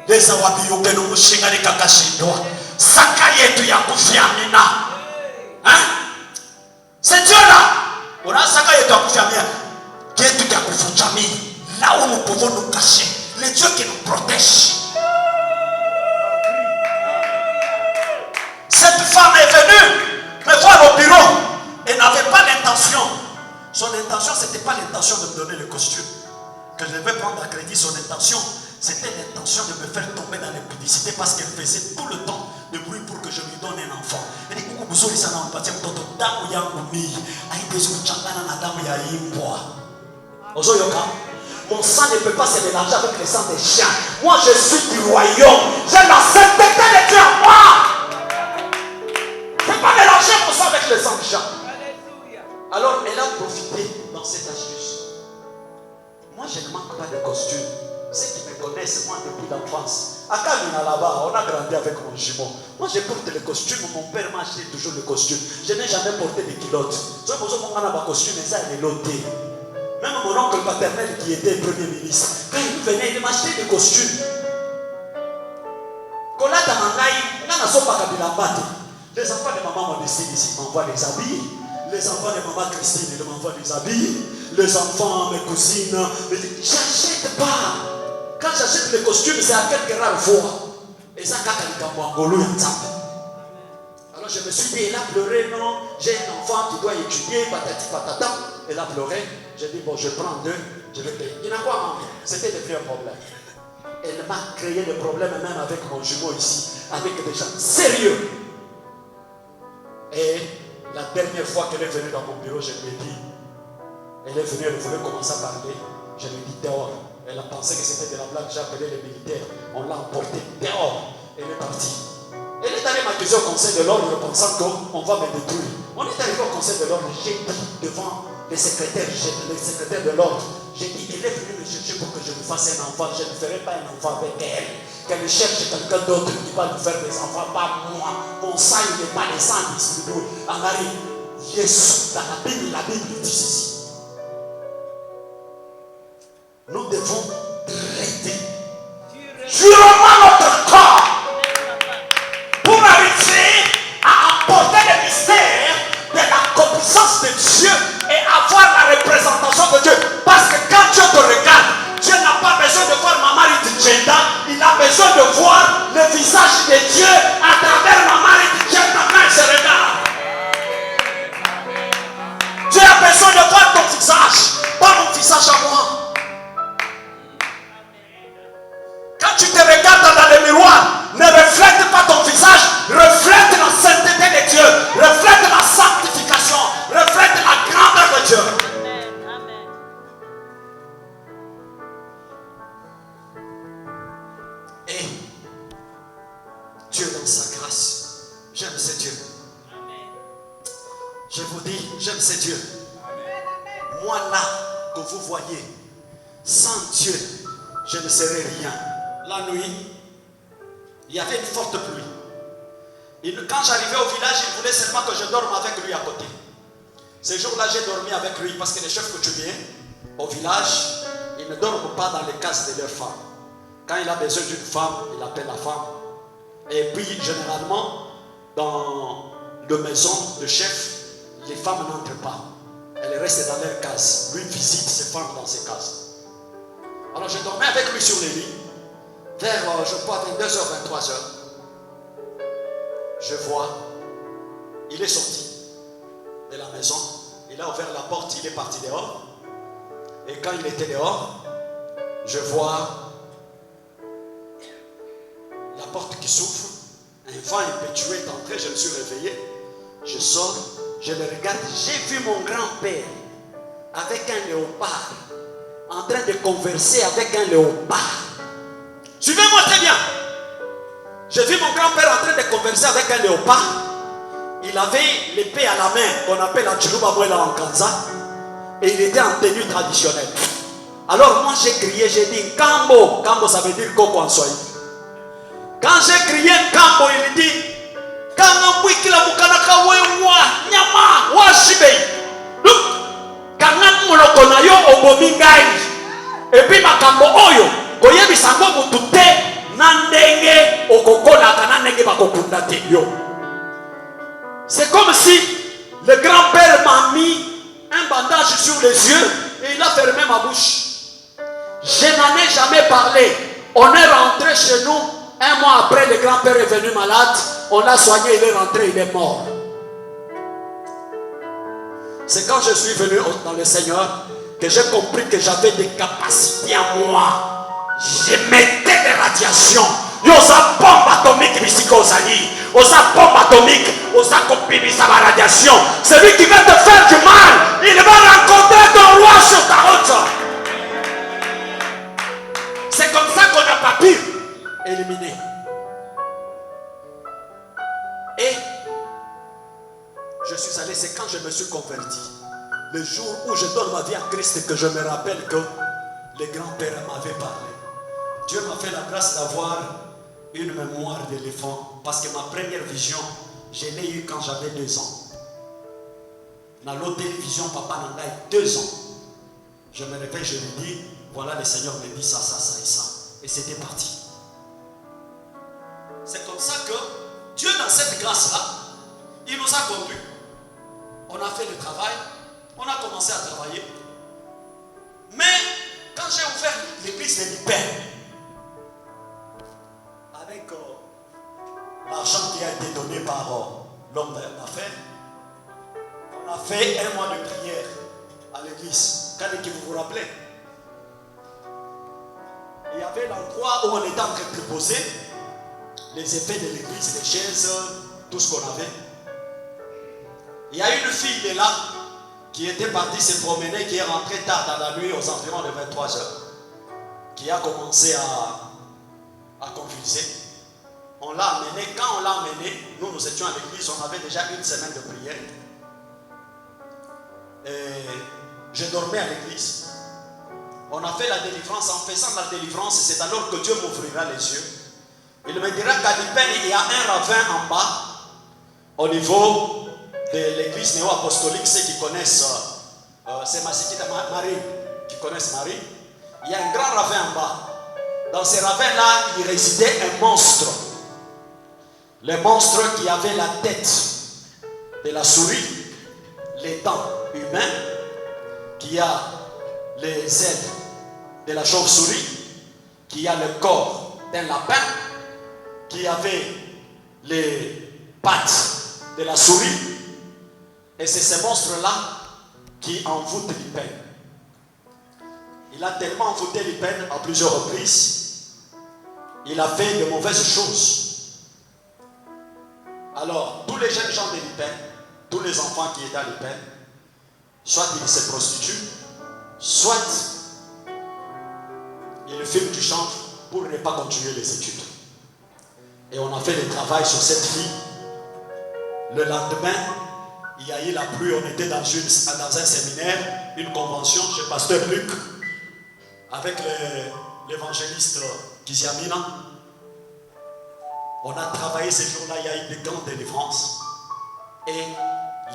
les awabi yopeno mushinga ni kakashindwa. Saka yetu ya kufiamina. Hein? C'est Dieu là. On a saka yetu ya kufiamina. Yetu ya kufuchamini. Là où nous pouvons nous cacher. Le Dieu qui nous protège. Cette femme est venue me voir au bureau. Elle n'avait pas l'intention. Son intention, ce n'était pas l'intention de me donner le costume. Que je devais prendre à crédit. Son intention, c'était l'intention de me faire tomber dans l'impudicité parce qu'elle faisait tout le temps de bruit pour que je lui donne un enfant. Elle dit, mon sang ne peut pas se mélanger avec le sang des chiens. Moi, je suis du royaume. J'ai la sainteté de Dieu en moi. Je ne peux pas mélanger mon sang avec le sang des chiens. Alors, elle a profité dans cette astuce. Moi, je ne manque pas de costume. Ceux qui me connaissent, moi, depuis l'enfance. À Kamina, là-bas, on a grandi avec mon jumeau. Moi, je porte le costume. Mon père m'a acheté toujours le costume. Je n'ai jamais porté de culottes. Je mon costume, et ça, il est loté. Même mon oncle paternel qui était premier ministre, quand il venait, il m'achetait des costumes. Les enfants de maman Modestine ici m'envoient les habits. Les enfants de maman Christine, ils m'envoient les habits. Les enfants, mes cousines, me disent, j'achète pas. Quand j'achète les costumes, c'est à quelques rares fois. Et ça, alors je me suis dit, elle a pleuré, non, j'ai un enfant qui doit étudier, patati patata. Elle a pleuré. J'ai dit, bon, je prends deux, je vais payer. Il n'a quoi, maman? C'était des vrais problèmes. Elle m'a créé des problèmes même avec mon jumeau ici, avec des gens sérieux. Et la dernière fois qu'elle est venue dans mon bureau, je lui ai dit, elle est venue, elle voulait commencer à parler. Je lui ai dit, dehors. Elle a pensé que c'était de la blague, j'ai appelé les militaires. On l'a emportée dehors. Elle est partie. Elle est allée m'accuser au conseil de l'ordre pensant qu'on va me détruire. On est arrivé au conseil de l'ordre, j'ai dit devant les secrétaires de l'ordre, j'ai dit, elle est venue me chercher pour que je lui fasse un enfant. Je ne ferai pas un enfant avec elle. Qu'elle cherche quelqu'un d'autre qui va lui faire des enfants, pas moi. Mon sang, il n'est pas le sang d'Israël. En arrive, Jésus, dans la Bible dit ceci. Nous devons traiter durement notre corps pour arriver à emporter le mystère de l'accomplissance de Dieu et avoir la représentation de Dieu. Parce que quand Dieu te regarde, Dieu n'a pas besoin de voir ma Marie de Djenda, il a besoin de voir le visage de Dieu à travers ma Marie de Djenda quand il se regarde. Dieu a besoin de voir ton visage, pas mon visage à moi. Quand tu te regardes dans le miroir, ne reflète pas ton visage, reflète la sainteté de Dieu, reflète la sanctification, reflète la grandeur de Dieu. Amen. Et Dieu dans sa grâce, j'aime ce Dieu. Je vous dis, j'aime ce Dieu. Moi là que vous voyez, sans Dieu, je ne serai rien. La nuit, il y avait une forte pluie. Quand j'arrivais au village, il voulait seulement que je dorme avec lui à côté. Ce jour-là, j'ai dormi avec lui parce que les chefs coutumiers au village, ils ne dorment pas dans les cases de leurs femmes. Quand il a besoin d'une femme, il appelle la femme. Et puis, généralement, dans les maisons de chef, les femmes n'entrent pas. Elles restent dans leurs cases. Lui visite ses femmes dans ses cases. Alors, je dormais avec lui sur les lits. Vers, je crois, 22h, 23h. Je vois, il est sorti de la maison. Il a ouvert la porte, il est parti dehors. Et quand il était dehors, je vois la porte qui s'ouvre. Un vent impétueux est entré, je me suis réveillé. Je sors, je le regarde, j'ai vu mon grand-père avec un léopard, en train de converser avec un léopard. Suivez-moi très bien. J'ai vu mon grand-père en train de converser avec un léopard. Il avait l'épée à la main qu'on appelle la Tchilouba Mwela en Kanza. Et il était en tenue traditionnelle. Alors moi j'ai crié, j'ai dit Kambo. Kambo ça veut dire Koko en Swahili. Quand j'ai crié Kambo, il dit Kanga Mwikila Mukanaka Wewa Nyama Washibei. Look, Kanga Muloko na yo obomingai. Et puis Makambo Oyo, Koyebi Sango Mutute, Nandenge Okokola Kanandenge Bakokundate yo. C'est comme si le grand-père m'a mis un bandage sur les yeux et il a fermé ma bouche. Je n'en ai jamais parlé. On est rentré chez nous. Un mois après, le grand-père est venu malade. On l'a soigné, il est rentré, il est mort. C'est quand je suis venu dans le Seigneur que j'ai compris que j'avais des capacités en moi. Je mettais des radiations. Yosa bombe atomique psychosali. Osa bombe atomique. Osa copie sa radiation. Celui qui veut te faire du mal, il va rencontrer ton roi sur ta route. C'est comme ça qu'on n'a pas pu éliminer. Et je suis allé, c'est quand je me suis converti. Le jour où je donne ma vie à Christ que je me rappelle que le grand-père m'avait parlé. Dieu m'a fait la grâce d'avoir une mémoire d'éléphant parce que ma première vision, je l'ai eue quand j'avais 2 ans. Dans l'autre télévision, papa n'a pas 2 ans. Je me réveille, je lui dis, voilà, le Seigneur me dit ça, ça, ça et ça. Et c'était parti. C'est comme ça que Dieu, dans cette grâce-là, il nous a conduits. On a fait le travail, on a commencé à travailler. Mais quand j'ai ouvert l'église de l'Hyper, avec l'argent qui a été donné par l'homme d'affaires, on a fait 1 mois de prière à l'église. Quand vous vous rappelez, il y avait l'endroit où on était en train de poser les effets de l'église, les chaises, tout ce qu'on avait. Il y a une fille de là qui était partie se promener, qui est rentrée tard dans la nuit aux environs de 23 heures, qui a commencé à confuser. On l'a amenée. Quand on l'a amenée, nous étions à l'église, on avait déjà 1 semaine de prière. Et je dormais à l'église. On a fait la délivrance. En faisant la délivrance, c'est alors que Dieu m'ouvrira les yeux. Il me dira qu'à l'Hyper, il y a un ravin en bas, au niveau de l'église néo-apostolique. Ceux qui connaissent, c'est Masikita Marie, qui connaissent Marie. Il y a un grand ravin en bas. Dans ce ravin-là, il résidait un monstre. Le monstre qui avait la tête de la souris, les dents humaines, qui a les ailes de la chauve-souris, qui a le corps d'un lapin, qui avait les pattes de la souris. Et c'est ce monstre-là qui envoûte l'Hyper. Il a tellement envoûté l'Hyper à plusieurs reprises. Il a fait de mauvaises choses. Alors, tous les jeunes gens de l'Hyper, tous les enfants qui étaient à l'Hyper, soit ils se prostituent, soit ils fument du chanvre pour ne pas continuer les études. Et on a fait le travail sur cette fille. Le lendemain, il y a eu la pluie, on était dans un séminaire, une convention chez Pasteur Luc, avec l'évangéliste Kiziamina. On a travaillé ces jours-là, il y a eu des grandes délivrances. Et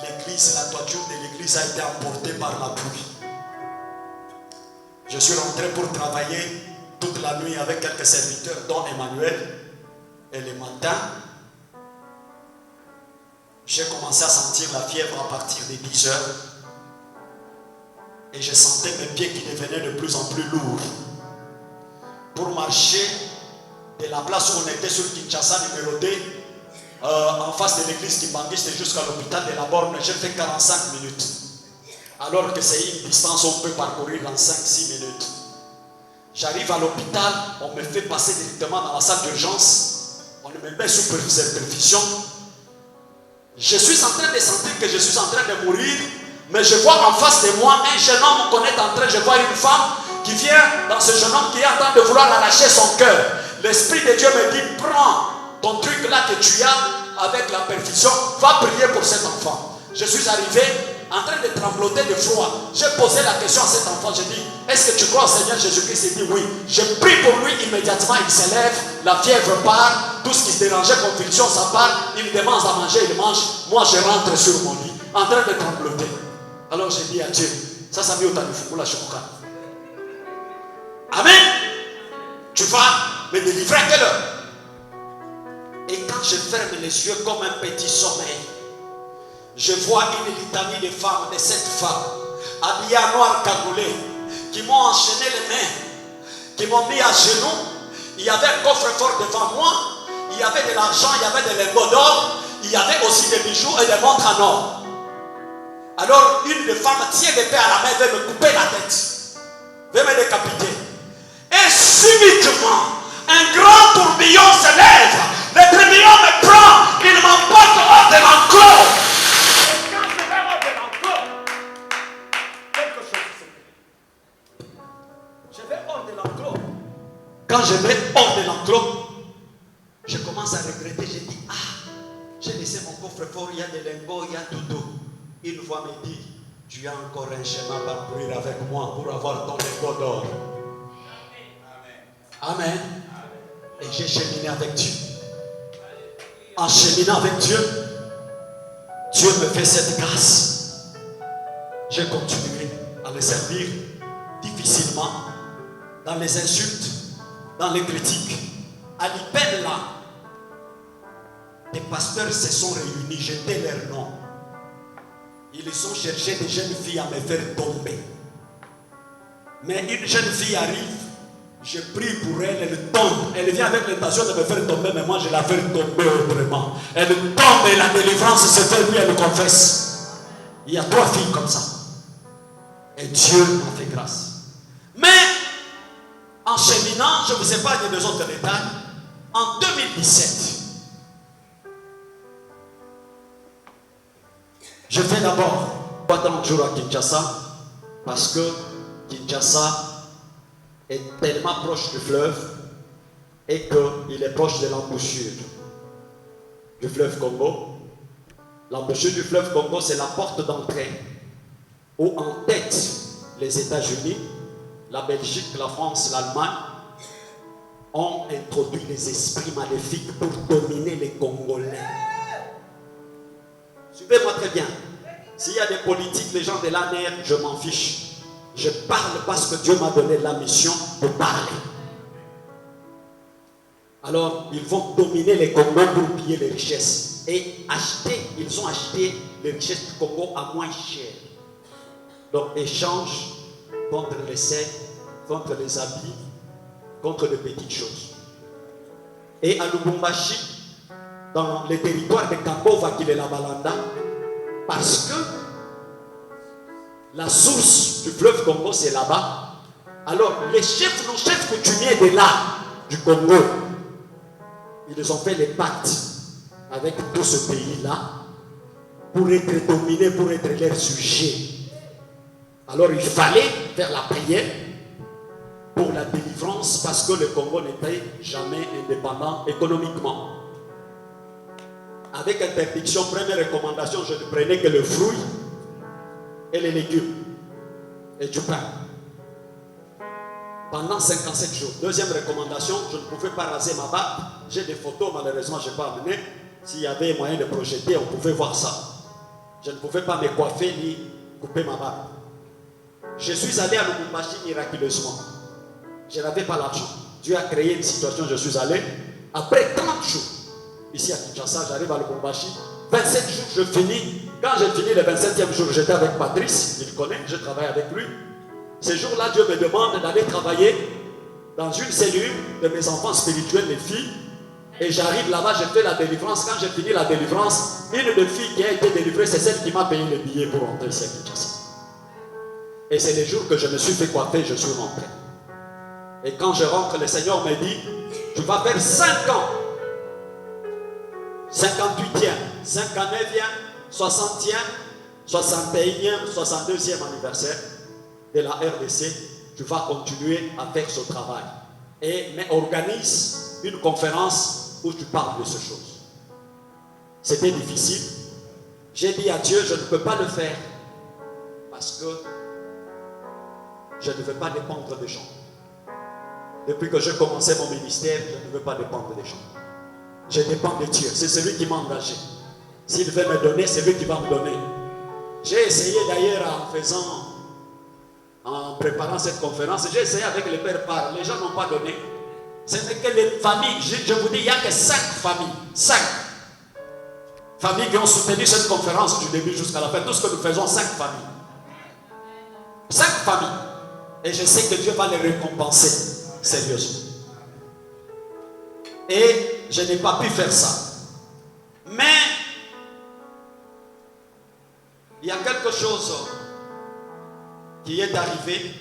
l'église, la toiture de l'église a été emportée par la pluie. Je suis rentré pour travailler toute la nuit avec quelques serviteurs, dont Emmanuel. Et le matin, j'ai commencé à sentir la fièvre à partir des 10 heures. Et je sentais mes pieds qui devenaient de plus en plus lourds. Pour marcher de la place où on était sur Kinshasa numéro 2, en face de l'église Kimbangiste jusqu'à l'hôpital de la Borne, j'ai fait 45 minutes. Alors que c'est une distance où on peut parcourir en 5-6 minutes. J'arrive à l'hôpital, on me fait passer directement dans la salle d'urgence. On me met sous supervision. Je suis en train de sentir que je suis en train de mourir, mais je vois en face de moi un jeune homme qu'on est en train, je vois une femme qui vient dans ce jeune homme qui est en train de vouloir arracher son cœur. L'Esprit de Dieu me dit, prends ton truc là que tu as avec la perfusion, va prier pour cet enfant. Je suis arrivé en train de trembloter de froid. J'ai posé la question à cet enfant, j'ai dit, est-ce que tu crois au Seigneur Jésus-Christ? Il dit oui. Je prie pour lui, immédiatement il s'élève, la fièvre part, tout ce qui se dérangeait, convulsion, ça part, il demande à manger, il mange, moi je rentre sur mon lit, en train de trembloter. Alors j'ai dit à Dieu, ça mis au talifu, la chocolat. Amen. Tu vas me délivrer à quelle heure? Et quand je ferme les yeux comme un petit sommeil, je vois une litanie de femmes, de 7 femmes, habillées en noir cagoulé, qui m'ont enchaîné les mains, qui m'ont mis à genoux. Il y avait un coffre-fort devant moi, il y avait de l'argent, il y avait des lingots d'or, il y avait aussi des bijoux et des montres en or. Alors une des femmes tient l'épée à la main, veut me couper la tête, veut me décapiter. Et subitement, un grand tourbillon se lève, le tourbillon me prend, il m'emporte hors de l'enclos. Quand je vais hors de l'enclos, je commence à regretter. Je dis, j'ai laissé mon coffre-fort, il y a des lingots, il y a tout. Une fois me dit, tu as encore un chemin à parcourir avec moi pour avoir ton lingot d'or. Amen. Et j'ai cheminé avec Dieu. En cheminant avec Dieu, Dieu me fait cette grâce. J'ai continué à le servir difficilement, dans les insultes, dans les critiques. À l'IPEN là, les pasteurs se sont réunis, j'étais leur nom. Ils ont cherché des jeunes filles à me faire tomber. Mais une jeune fille arrive, je prie pour elle, elle tombe. Elle vient avec l'intention de me faire tomber, mais moi je la fais tomber autrement. Elle tombe et la délivrance se fait, lui elle confesse. Il y a 3 filles comme ça. Et Dieu m'a fait grâce. Mais en cheminant, je ne vous épargne des autres détails. En 2017, je fais d'abord 30 jours à Kinshasa parce que Kinshasa est tellement proche du fleuve et qu'il est proche de l'embouchure du fleuve Congo. L'embouchure du fleuve Congo, c'est la porte d'entrée où en tête les États-Unis, la Belgique, la France, l'Allemagne ont introduit les esprits maléfiques pour dominer les Congolais. Suivez-moi très bien. S'il y a des politiques, les gens de l'ANR, je m'en fiche. Je parle parce que Dieu m'a donné la mission de parler. Alors, ils vont dominer les Congos pour piller les richesses. Et ils ont acheté les richesses du Congo à moins cher. Donc, échange contre les sels, contre les habits, contre de petites choses. Et à Lubumbashi, dans les territoires de Kambova, qui est la Balanda, parce que la source du fleuve Congo, c'est là-bas. Alors, les chefs coutumiers de là, du Congo, ils ont fait les pactes avec tout ce pays-là pour être dominés, pour être leurs sujets. Alors, il fallait faire la prière pour la délivrance parce que le Congo n'était jamais indépendant économiquement. Avec interdiction, première recommandation, je ne prenais que le fruit et les légumes et du pain pendant 57 jours. Deuxième recommandation, je ne pouvais pas raser ma barbe. J'ai des photos, malheureusement je n'ai pas amené. S'il y avait moyen de projeter, on pouvait voir ça. Je ne pouvais pas me coiffer ni couper ma barbe. Je suis allé à Lubumbashi miraculeusement. Je n'avais pas l'argent. Dieu a créé une situation, je suis allé. Après 30 jours, ici à Kinshasa, j'arrive à Lubumbashi. 27 jours, je finis. Quand j'ai fini le 27e jour, j'étais avec Patrice, il connaît, je travaille avec lui. Ce jour-là, Dieu me demande d'aller travailler dans une cellule de mes enfants spirituels, les filles. Et j'arrive là-bas, je fais la délivrance. Quand j'ai fini la délivrance, une des filles qui a été délivrée, c'est celle qui m'a payé le billet pour rentrer ici à Kinshasa. Et c'est les jours que je me suis fait coiffer, je suis rentré. Et quand je rentre, le Seigneur me dit, tu vas faire 5 ans 58e, 59e, 60e, 61e, 62e anniversaire de la RDC, tu vas continuer à faire ce travail. Mais organise une conférence où tu parles de ces choses. C'était difficile. J'ai dit à Dieu, je ne peux pas le faire parce que je ne veux pas dépendre des gens. Depuis que j'ai commencé mon ministère, je ne veux pas dépendre des gens. Je dépends de Dieu. C'est celui qui m'a engagé. S'il veut me donner, c'est lui qui va me donner. J'ai essayé d'ailleurs en préparant cette conférence, j'ai essayé avec les pères par. Les gens n'ont pas donné. Ce n'est que les familles. Je vous dis, il n'y a que 5 familles. 5 familles qui ont soutenu cette conférence du début jusqu'à la fin. Tout ce que nous faisons, 5 familles. 5 familles. Et je sais que Dieu va les récompenser sérieusement. Et je n'ai pas pu faire ça. Mais il y a quelque chose qui est arrivé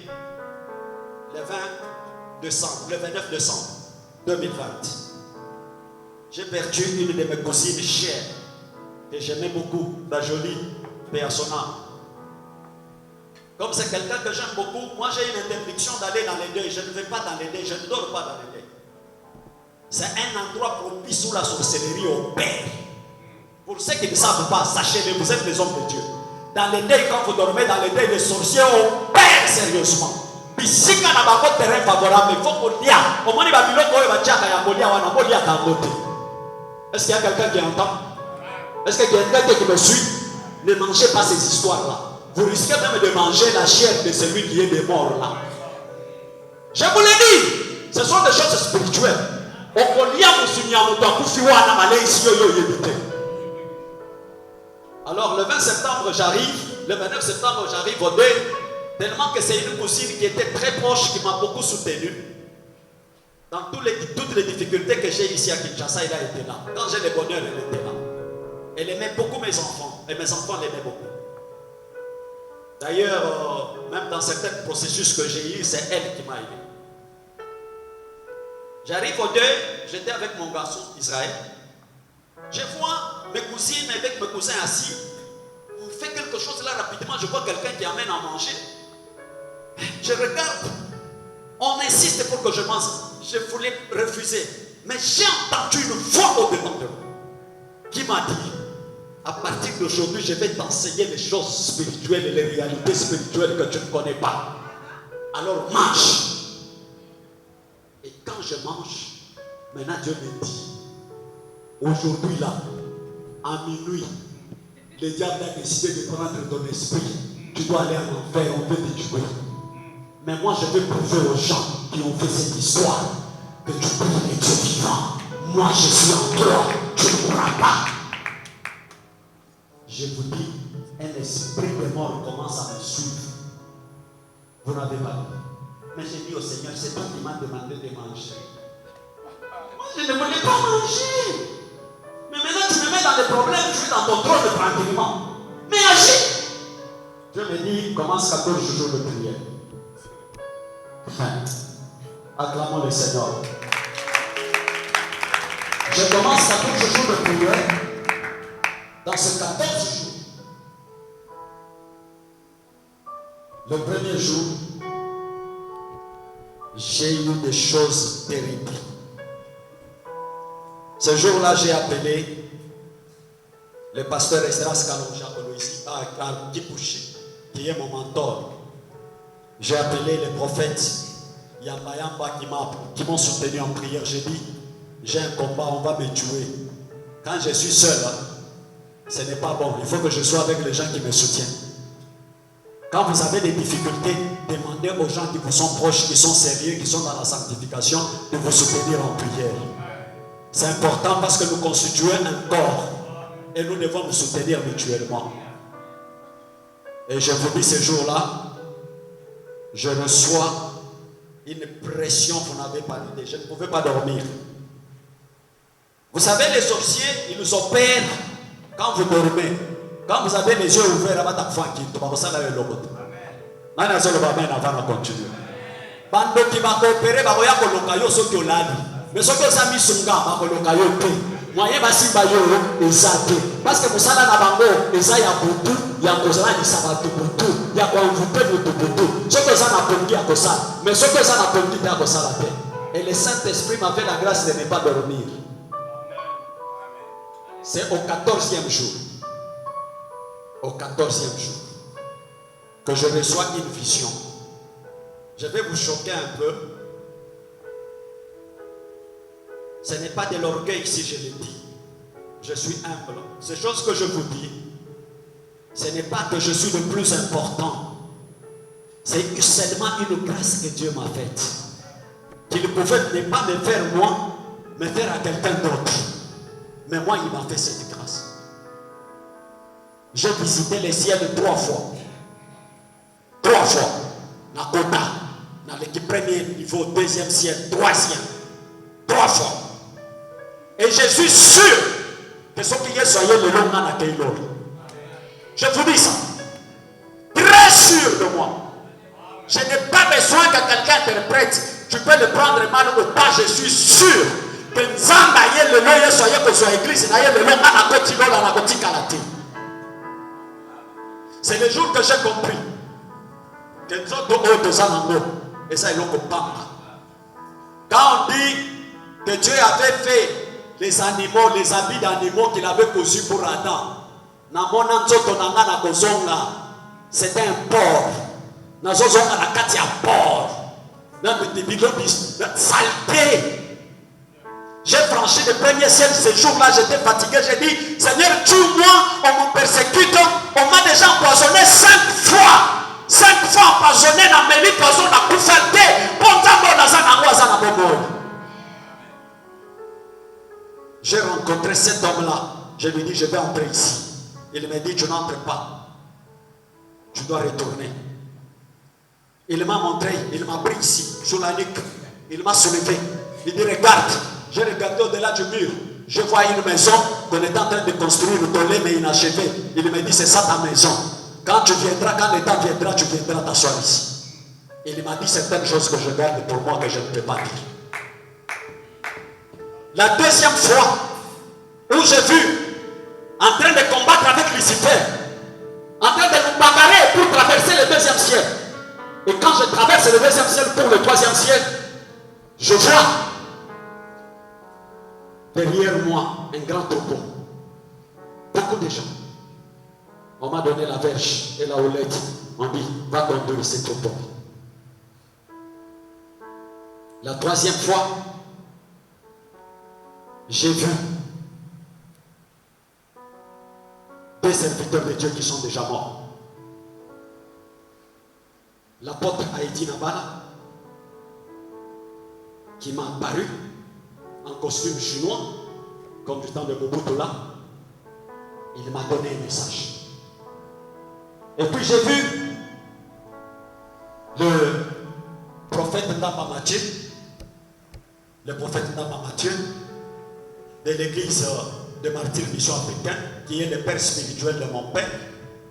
le 29 décembre 2020. J'ai perdu une de mes cousines chères que j'aimais beaucoup, la jolie, paix à son âme. Comme c'est quelqu'un que j'aime beaucoup, moi j'ai une interdiction d'aller dans les deuils. Je ne vais pas dans les deuils, je ne dors pas dans les deuils. C'est un endroit propice où la sorcellerie opère. Pour ceux qui ne savent pas, sachez-le, vous êtes des hommes de Dieu. Dans les deuils, quand vous dormez dans les deuils, les sorciers opèrent sérieusement. Puis si on a un terrain favorable, il faut qu'on y a. Au moins, il va dire est-ce qu'il y a quelqu'un qui entend? Est-ce qu'il y a quelqu'un qui me suit? Ne mangez pas ces histoires-là. Vous risquez même de manger la chair de celui qui est des morts là. Je vous l'ai dit, ce sont des choses spirituelles. Alors le 20 septembre j'arrive, le 29 septembre j'arrive au deuil, tellement que c'est une cousine qui était très proche, qui m'a beaucoup soutenu. Dans toutes les difficultés que j'ai ici à Kinshasa, elle a été là. Quand j'ai le bonheur, elle était là. Elle aimait beaucoup mes enfants, et mes enfants l'aimaient beaucoup. D'ailleurs, même dans certains processus que j'ai eu, c'est elle qui m'a aidé. J'arrive au deuil, j'étais avec mon garçon Israël. Je vois mes cousines avec mes cousins assis. On fait quelque chose là rapidement, je vois quelqu'un qui amène à manger. Je regarde, on insiste pour que je mange. Je voulais refuser. Mais j'ai entendu une voix au-dedans de moi qui m'a dit, à partir d'aujourd'hui, je vais t'enseigner les choses spirituelles et les réalités spirituelles que tu ne connais pas. Alors mange. Et quand je mange, maintenant Dieu me dit, aujourd'hui là, à minuit, le diable a décidé de prendre ton esprit. Tu dois aller en enfer, on peut te tuer. Mais moi je vais prouver aux gens qui ont fait cette histoire que tu peux les Dieu vivant. Moi je suis en toi, tu ne mourras pas. Je vous dis, un esprit de mort commence à me suivre. Vous n'avez pas vu. Mais j'ai dit au Seigneur, c'est toi qui m'as demandé de manger. Moi, je ne voulais pas manger. Mais maintenant, tu me mets dans des problèmes, je suis dans ton trône tranquillement. Mais agis. Dieu me dit, commence 14 jours de prière. Acclamons le Seigneur. Je commence 14 jours de prière. Dans ces 14 jours, le premier jour, j'ai eu des choses terribles. Ce jour-là, j'ai appelé le pasteur Esdras Kalonja à Kipouchi, qui est mon mentor. J'ai appelé les prophètes Yamba Yamba qui m'ont soutenu en prière. J'ai dit, j'ai un combat, on va me tuer. Quand je suis seul, ce n'est pas bon. Il faut que je sois avec les gens qui me soutiennent. Quand vous avez des difficultés, demandez aux gens qui vous sont proches, qui sont sérieux, qui sont dans la sanctification, de vous soutenir en prière. C'est important parce que nous constituons un corps et nous devons nous soutenir mutuellement. Et je vous dis ce jour-là, je reçois une pression, vous n'avez pas l'idée. Je ne pouvais pas dormir. Vous savez, les sorciers, ils nous opèrent quand vous dormez. Quand vous avez les yeux ouverts, vous avez le logo. Continuer. Bando qui va coopérer, mais ce que vous avez sunga, moyen basimba yo eza te parce que mosala na bango eza ya butu ya kozalanisa bato butu ya koinvite butu butu soki eza na pongi ya kosala mais soki eza na pongi te ya kosala te. Et le Saint-Esprit m'a fait la grâce de ne pas dormir. C'est au 14e jour. Au 14e jour que je reçois une vision. Je vais vous choquer un peu. Ce n'est pas de l'orgueil si je le dis. Je suis humble. Ces choses que je vous dis, ce n'est pas que je suis le plus important. C'est seulement une grâce que Dieu m'a faite. Qu'il pouvait ne pas me faire moi, mais faire à quelqu'un d'autre. Mais moi, il m'a fait cette grâce. J'ai visité les ciels 3 fois. 3 fois. Na Kota, dans l'équipe premier niveau, 2e ciel, 3e. 3 fois. Et je suis sûr que ce qui est soyez le long dans la Keylor. Je vous dis ça. Très sûr de moi. Je n'ai pas besoin que quelqu'un interprète. Tu peux le prendre mal ou pas. Je suis sûr que Nzamba y le long soyez que soit église. D'ailleurs le long dans la Kotino dans la Kotikalati. C'est le jour que j'ai compris que nous autres deux ans et ça ils l'ont compris. Quand on dit que Dieu avait fait les animaux, les habits d'animaux qu'il avait cousus pour Adam. C'était un porc. Saleté. J'ai franchi le premier ciel ce jour-là, j'étais fatigué. J'ai dit, Seigneur, tue-moi, on me persécute. On m'a déjà empoisonné 5 fois. 5 fois empoisonné dans mes vies, poison dans Koufate. J'ai rencontré cet homme-là. Je lui dis, je vais entrer ici. Il m'a dit, tu n'entres pas. Tu dois retourner. Il m'a montré, il m'a pris ici, sur la nuque. Il m'a soulevé. Il dit, regarde. J'ai regardé au-delà du mur. Je vois une maison qu'on est en train de construire, tollé mais inachevé. Il m'a dit, c'est ça ta maison. Quand tu viendras, quand le temps viendra, tu viendras t'asseoir ici. Il m'a dit certaines choses que je garde pour moi que je ne peux pas dire. La deuxième fois où j'ai vu en train de combattre avec Lucifer, en train de nous bagarrer pour traverser le 2e ciel. Et quand je traverse le 2e ciel pour le 3e ciel, je vois derrière moi un grand troupeau. Beaucoup de gens. On m'a donné la verge et la houlette. On dit, va conduire ce troupeau. La 3e fois, j'ai vu des serviteurs de Dieu qui sont déjà morts. L'apôtre Haïti Nabala, qui m'a apparu en costume chinois, comme du temps de Mobutu là, il m'a donné un message. Et puis j'ai vu le prophète Ndamba Mathieu, de l'église de Martyrs Mission Africain, qui est le père spirituel de mon père.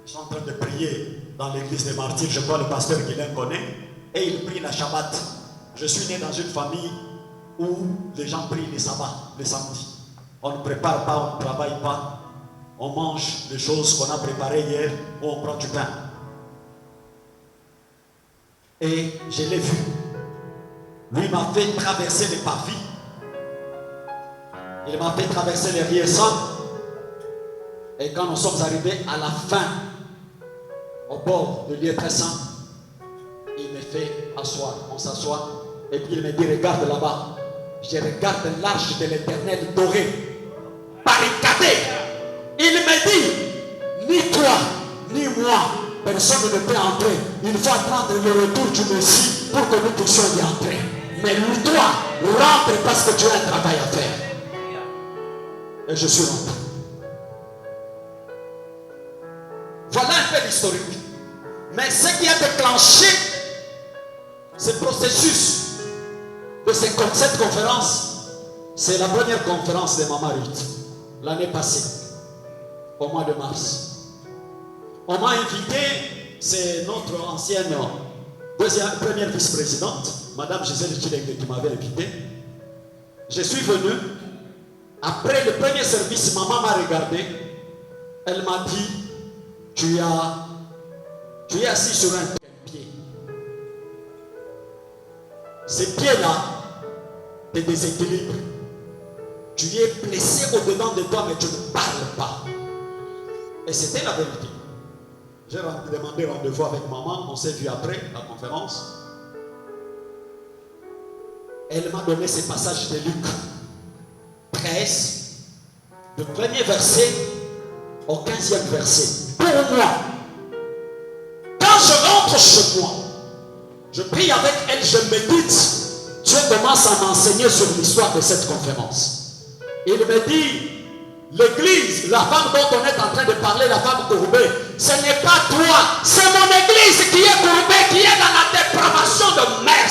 Ils sont en train de prier dans l'église des Martyrs. Je crois le pasteur Guilain connaît. Et il prie la Shabbat. Je suis né dans une famille où les gens prient les sabbats, le samedi. On ne prépare pas, on ne travaille pas. On mange les choses qu'on a préparées hier ou on prend du pain. Et je l'ai vu. Lui m'a fait traverser les parvis. Il m'a fait traverser les Riessons. Et quand nous sommes arrivés à la fin, au bord du lieu très saint, il me fait asseoir. On s'assoit. Et puis il me dit, regarde là-bas. Je regarde l'arche de l'Éternel dorée, barricadée. Il me dit, ni toi, ni moi, personne ne peut entrer. Il faut attendre le retour du Messie pour que nous puissions y entrer. Mais toi, rentre parce que tu as un travail à faire. Et je suis rentré. Voilà un peu l'historique. Mais ce qui a déclenché ce processus de cette conférence, c'est la première conférence de Maman Ruth, l'année passée, au mois de mars. On m'a invité, c'est notre ancienne première vice-présidente, Madame Gisèle Chilek, qui m'avait invité. Je suis venu Après le premier service, maman m'a regardé. Elle m'a dit, tu es assis sur un pied. Ces pieds-là te déséquilibrent. Tu es blessé au-dedans de toi, mais tu ne parles pas. Et c'était la vérité. J'ai demandé rendez-vous avec maman. On s'est vu après la conférence. Elle m'a donné ces passages de Luc 13, le premier verset au 15e verset. Pour moi, quand je rentre chez moi, je prie avec elle, je médite. Dieu commence à m'enseigner sur l'histoire de cette conférence. Il me dit, l'église, la femme dont on est en train de parler, la femme courbée, ce n'est pas toi, c'est mon église qui est courbée, qui est dans la dépravation de mers.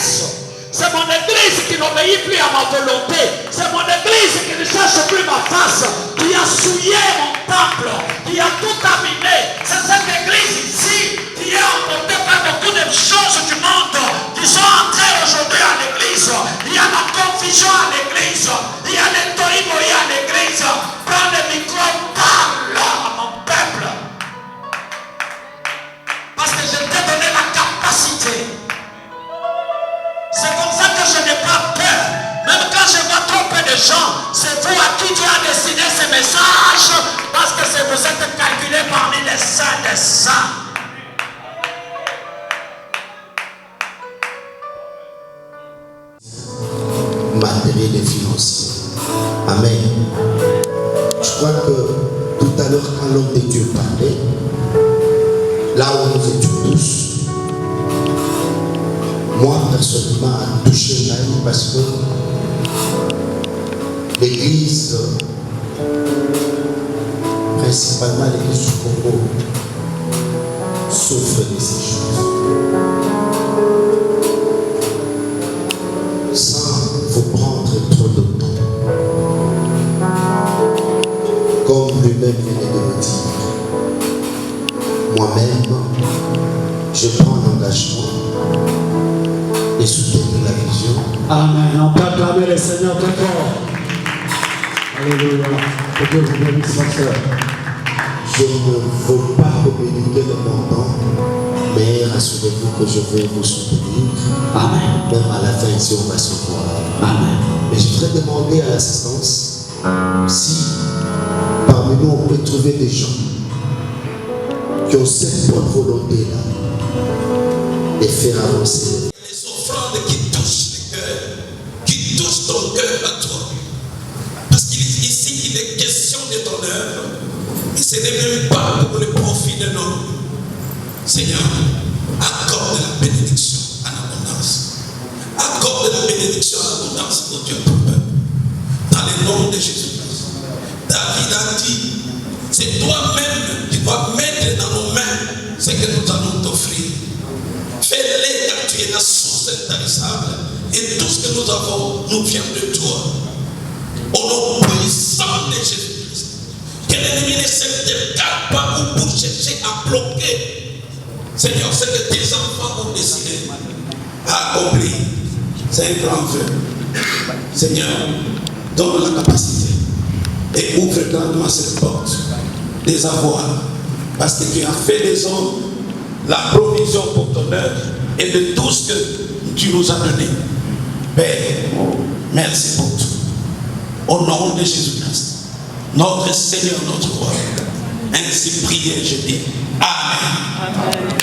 C'est mon église qui n'obéit plus à ma volonté. C'est mon église qui ne cherche plus ma face, qui a souillé mon temple, qui a tout abîmé. C'est cette église ici qui est emportée par beaucoup de choses du monde qui sont entrées aujourd'hui à l'église. Il y a la confusion à l'église. Il y a les toïmoïs à l'église. Prends le micro, parle à mon peuple. Parce que je t'ai donné la capacité. C'est comme ça que je n'ai pas peur. Même quand je vois trop peu de gens, c'est vous à qui Dieu a destiné ces messages. Parce que vous êtes calculés parmi les saints des saints. Matériel et financier. Amen. Je crois que tout à l'heure, quand l'homme de Dieu parlait, là où nous étions tous, moi personnellement a touché l'âme parce que l'église, principalement l'église du Congo, souffre de ces choses. Sans vous prendre trop de temps, comme lui-même venait de le dire, moi-même, je prends l'engagement et soutenir la vision. Amen. On peut acclamer le Seigneur très fort. Alléluia. Que Dieu vous bénisse, ma soeur. Je ne veux pas communiquer le montant, mais rassurez-vous que je vais vous soutenir. Amen. Même à la fin, si on va se voir. Amen. Mais je voudrais demander à l'assistance si parmi nous on peut trouver des gens qui ont cette bonne volonté-là de faire avancer. Les offrandes qui touchent le cœur, qui touchent ton cœur à toi. Parce qu'ici, il est question de ton œuvre, mais ce n'est même pas pour le profit de l'homme. Seigneur, accorde la bénédiction en abondance. Accorde la bénédiction en abondance pour Dieu ton peuple. Dans le nom de Jésus-Christ. David a dit, c'est toi-même qui dois mettre dans nos mains ce que nous allons t'offrir. Fais-le car tu es la source intarissable. Et tout ce que nous avons nous vient de toi. Au nom puissant de Jésus-Christ. Que l'ennemi ne se décale pas pour chercher à bloquer. Seigneur, ce que tes enfants ont décidé à accomplir. C'est un grand feu. Seigneur, donne la capacité. Et ouvre grandement cette porte des avoirs. Parce que tu as fait des hommes la provision pour ton œuvre et de tout ce que tu nous as donné. Père, merci pour tout. Au nom de Jésus-Christ, notre Seigneur, notre roi. Ainsi prié, je dis Amen. Amen.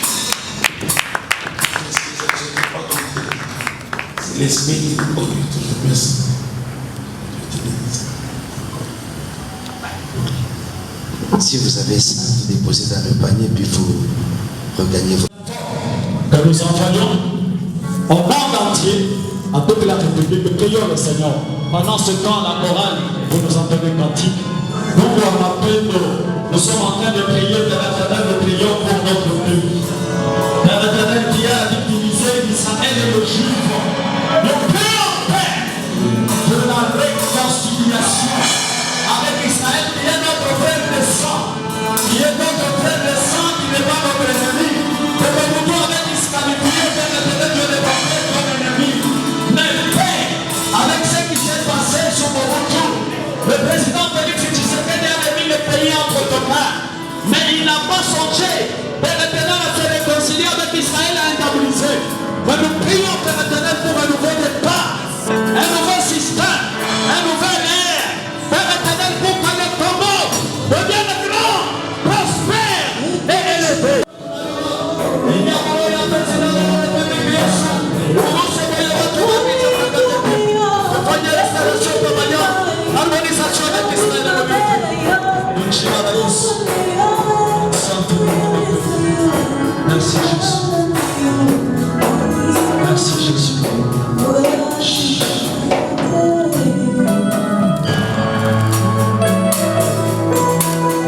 C'est l'esprit qui nous conduit toujours. Merci. Si vous avez ça, vous déposez dans le panier puis vous regagnez votre... Que nous envoyons au monde entier, à toute la République, nous prions le Seigneur. Pendant ce temps, la chorale, vous nous entendez cantique. Nous, on appelle, nous sommes en train de prier, de l'Éternel, nous prions pour notre pays. L'Éternel qui a divisé Israël et le Juif. Nous prions en paix de la réconciliation avec Israël qui est notre frère de sang, qui est notre frère de sang, qui n'est pas notre ennemi. Que nous avec disqualifié, que l'Éternel Dieu n'est pas notre ennemi. Mais paix avec ce qui s'est passé sur mon retour. Le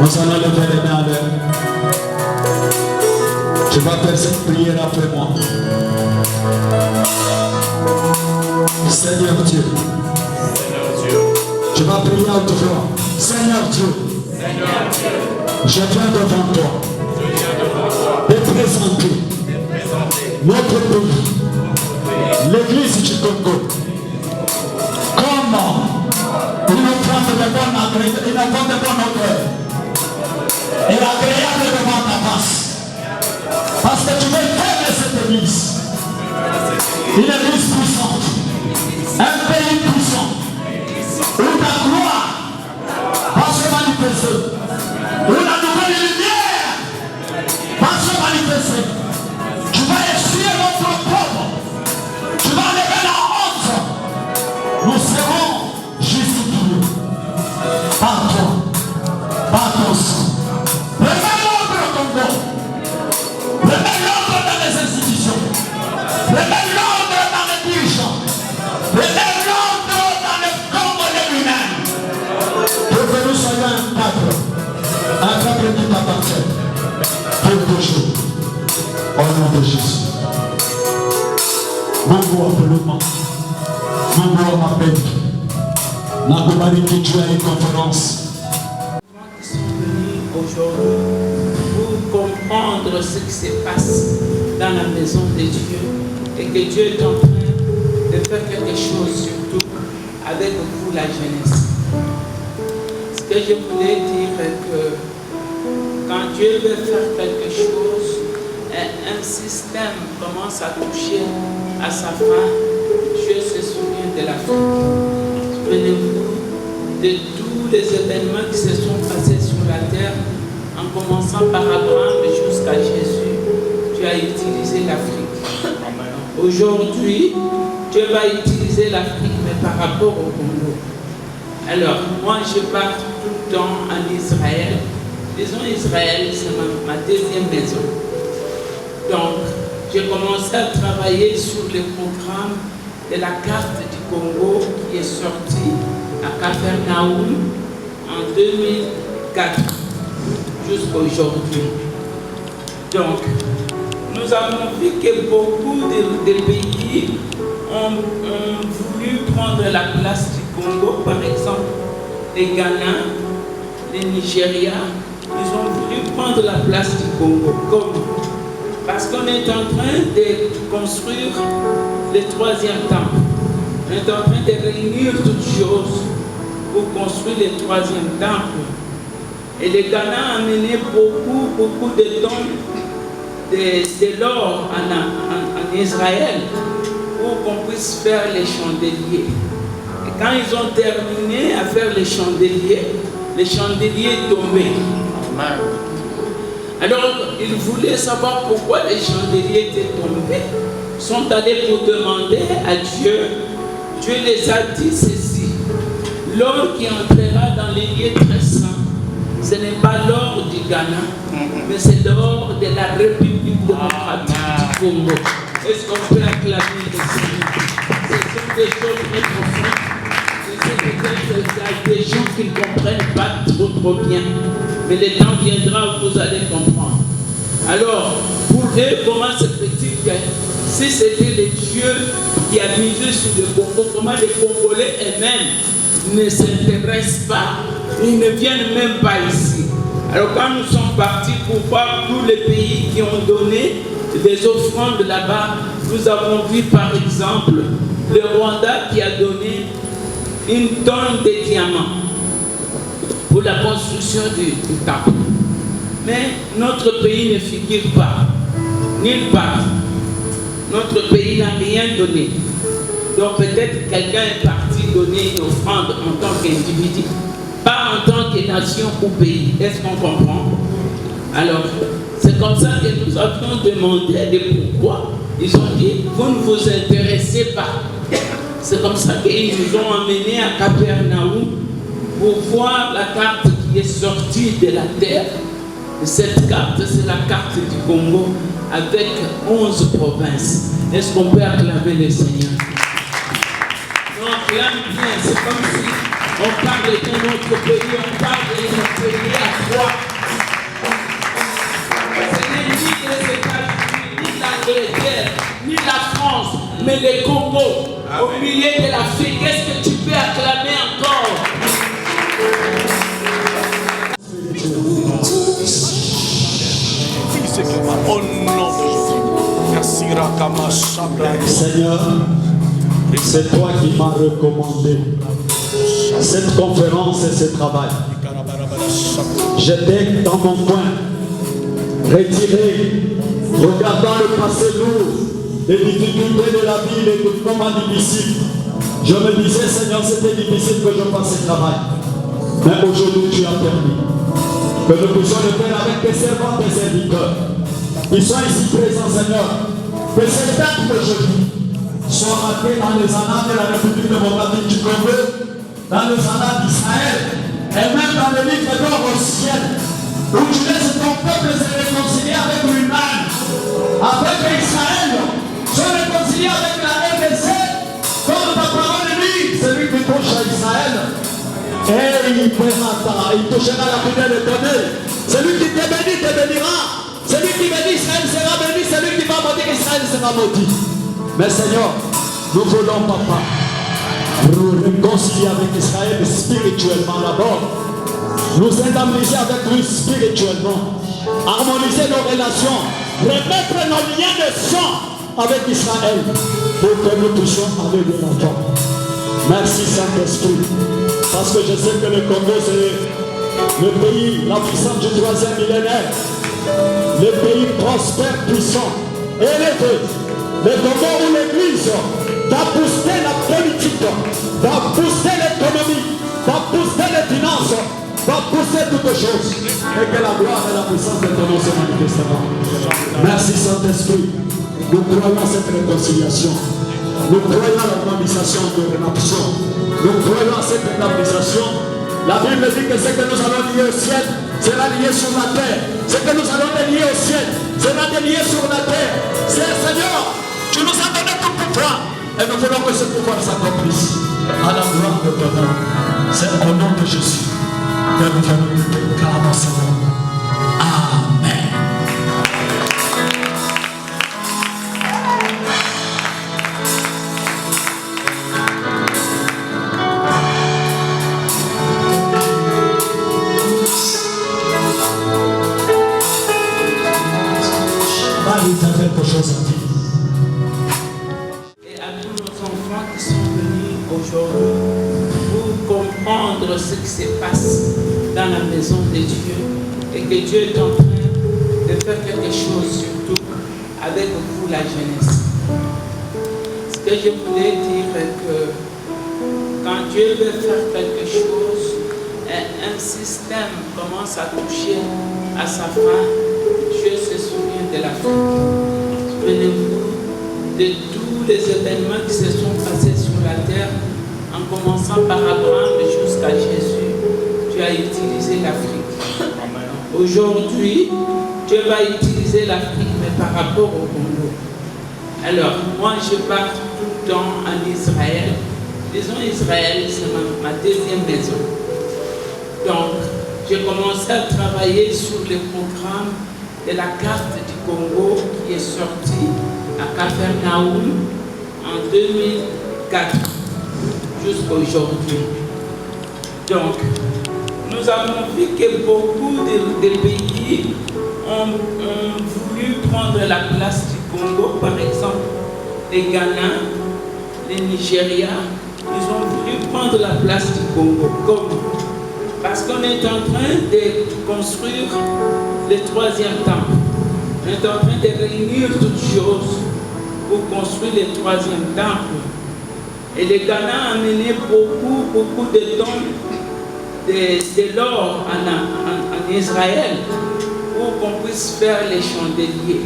Nous allons lever les mains à l'air. Tu vas faire cette prière après moi. Seigneur Dieu, tu vas prier à haute voix. Seigneur Dieu, je viens devant toi de présenter notre pays, l'église du Congo, comme une offrande de bonne odeur et agréable devant ta face. Parce que tu veux faire de cette église une église puissante, un pays puissant, où ta gloire va se manifester, où la nouvelle lumière va se manifester. Tu vas essuyer notre pauvre, tu vas lever la honte. Nous serons justifiés par toi, par ton sang. Remets l'ordre au Congo, remets l'ordre dans les institutions, remets l'ordre dans les dirigeants, remets l'ordre dans le Congo lui-même. Pour que nous soyons un peuple qui t'appartient pour toujours. Au nom de Jésus. Mungu apeluma, Mungu amapenda, na kubariki juu ya hii conférence. Qui sont venus aujourd'hui pour comprendre ce qui se passe dans la maison de Dieu et que Dieu est en train de faire quelque chose, surtout avec vous, la jeunesse. Ce que je voulais dire est que quand Dieu veut faire quelque chose, un système commence à toucher à sa fin, Dieu se souvient de l'Afrique. Souvenez-vous de tous les événements qui se sont passés sur la terre, en commençant par Abraham jusqu'à Jésus. Dieu a utilisé l'Afrique. Aujourd'hui, Dieu va utiliser l'Afrique, mais par rapport au Congo. Alors, moi, je pars tout le temps en Israël. Disons Israël, c'est ma deuxième maison. Donc, j'ai commencé à travailler sur le programme de la carte du Congo qui est sortie à Capharnaüm en 2004 jusqu'à aujourd'hui. Donc, nous avons vu que beaucoup de pays ont voulu prendre la place du Congo, par exemple les Ghana, les Nigeria, ils ont voulu prendre la place du Congo. Comment? Parce qu'on est en train de construire le troisième temple. On est en train de réunir toutes choses pour construire le troisième temple. Et le Ghana a amené beaucoup de tonnes de l'or en Israël pour qu'on puisse faire les chandeliers. Et quand ils ont terminé à faire les chandeliers tombaient. Alors, ils voulaient savoir pourquoi les chandeliers étaient tombés. Ils sont allés pour demander à Dieu. Dieu les a dit ceci: l'or qui entrera dans les lieux très saints, ce n'est pas l'or du Ghana, mais c'est l'or de la République démocratique du Congo. Est-ce qu'on peut acclamer le Seigneur? Ce sont des choses très profondes. Peut-être qu'il y a des gens qui ne comprennent pas trop bien. Mais le temps viendra où vous allez comprendre. Alors, pour eux, comment se fait-il que si c'était le Dieu qui a misé sur le Congo, comment les Congolais eux-mêmes ne s'intéressent pas, ils ne viennent même pas ici. Alors quand nous sommes partis pour voir tous les pays qui ont donné des offrandes là-bas, nous avons vu par exemple le Rwanda qui a donné une tonne de diamants pour la construction du temple. Mais notre pays ne figure pas, nulle part. Notre pays n'a rien donné. Donc peut-être quelqu'un est parti donner une offrande en tant qu'individu, pas en tant que nation ou pays. Est-ce qu'on comprend? Alors, c'est comme ça que nous avons demandé de pourquoi. Ils ont dit, vous ne vous intéressez pas. C'est comme ça qu'ils nous ont emmenés à Capharnaüm pour voir la carte qui est sortie de la terre. Et cette carte, c'est la carte du Congo avec 11 provinces. Est-ce qu'on peut acclamer le Seigneur? Donc là, bien, c'est comme si On parle de notre pays, on parle de notre pays à quoi? Ce n'est ni les États-Unis, ni l'Angleterre, ni la France, mais le Congo, au milieu de l'Afrique. Qu'est-ce que tu peux acclamer encore? Au nom de Jésus. Seigneur, c'est toi qui m'as recommandé cette conférence et ce travail. J'étais dans mon coin, retiré, regardant le passé lourd, les difficultés de la vie, les moments difficiles. Je me disais, Seigneur, c'était difficile que je fasse ce travail. Mais aujourd'hui, tu as permis que nous puissions le faire avec tes servants, tes serviteurs. Ils sont ici présents, Seigneur. Que ces dates d'aujourd'hui soient marquées dans les annales de la République démocratique du Congo, dans les annales d'Israël, et même dans le livre d'or au ciel, où tu laisses ton peuple se réconcilier avec lui-même, avec Israël, se réconcilier avec la RDC, comme ta parole dit, celui qui touche à Israël, et il touchera la fidèle éternelle. Celui qui te bénit, te bénira. Celui qui bénit Israël sera béni, celui qui va maudire Israël sera maudit. Mais Seigneur, nous voulons, Papa, nous réconcilier avec Israël spirituellement d'abord. Nous indemniser avec lui spirituellement. Harmoniser nos relations. Remettre nos liens de sang avec Israël pour que nous puissions aller de l'avant. Merci Saint-Esprit. Parce que je sais que le Congo c'est le pays, la puissance du 3e millénaire. Le pays prospère, puissant, élevé. Le Congo où l'Église va booster la politique, va booster l'économie, va booster les finances, va booster toutes choses. Et que la gloire et la puissance de ton nom se manifesteront. Merci Saint-Esprit. Nous croyons à cette réconciliation. Nous croyons à l'organisation de rédemption. Nous croyons à cette rédemption. La Bible dit que ce que nous allons lier au ciel sera lié sur la terre. Ce que nous allons lier au ciel sera lié sur la terre. C'est Seigneur, tu nous as donné ton pouvoir. Et nous voulons que ce pouvoir s'accomplisse à la gloire de ton nom. C'est au nom de Jésus que nous allons nous déclarer ce nom. Amen. Quelque chose à dire. Et à tous nos enfants qui sont venus aujourd'hui pour comprendre ce qui se passe dans la maison de Dieu et que Dieu est en train de faire quelque chose surtout avec vous la jeunesse. Ce que je voulais dire est que quand Dieu veut faire quelque chose, un système commence à toucher à sa fin, Dieu se souvient de l'Afrique. Souvenez-vous de tous les événements qui se sont passés sur la terre, en commençant par Abraham jusqu'à Jésus. Dieu a utilisé l'Afrique. Aujourd'hui, Dieu va utiliser l'Afrique, mais par rapport au Congo. Alors, moi, je pars tout le temps en Israël. Disons Israël, c'est ma deuxième maison. Donc, j'ai commencé à travailler sur le programme de la carte du Congo qui est sortie à Capharnaüm en 2004 jusqu'à aujourd'hui. Donc, nous avons vu que beaucoup de pays ont voulu prendre la place du Congo, par exemple les Ghana, les Nigeria, ils ont voulu prendre la place du Congo. Comment? Parce qu'on est en train de construire le 3e temple. On est en train de réunir toutes choses pour construire le 3e temple. Et le Ghana a mené beaucoup de tonnes de l'or en Israël pour qu'on puisse faire les chandeliers.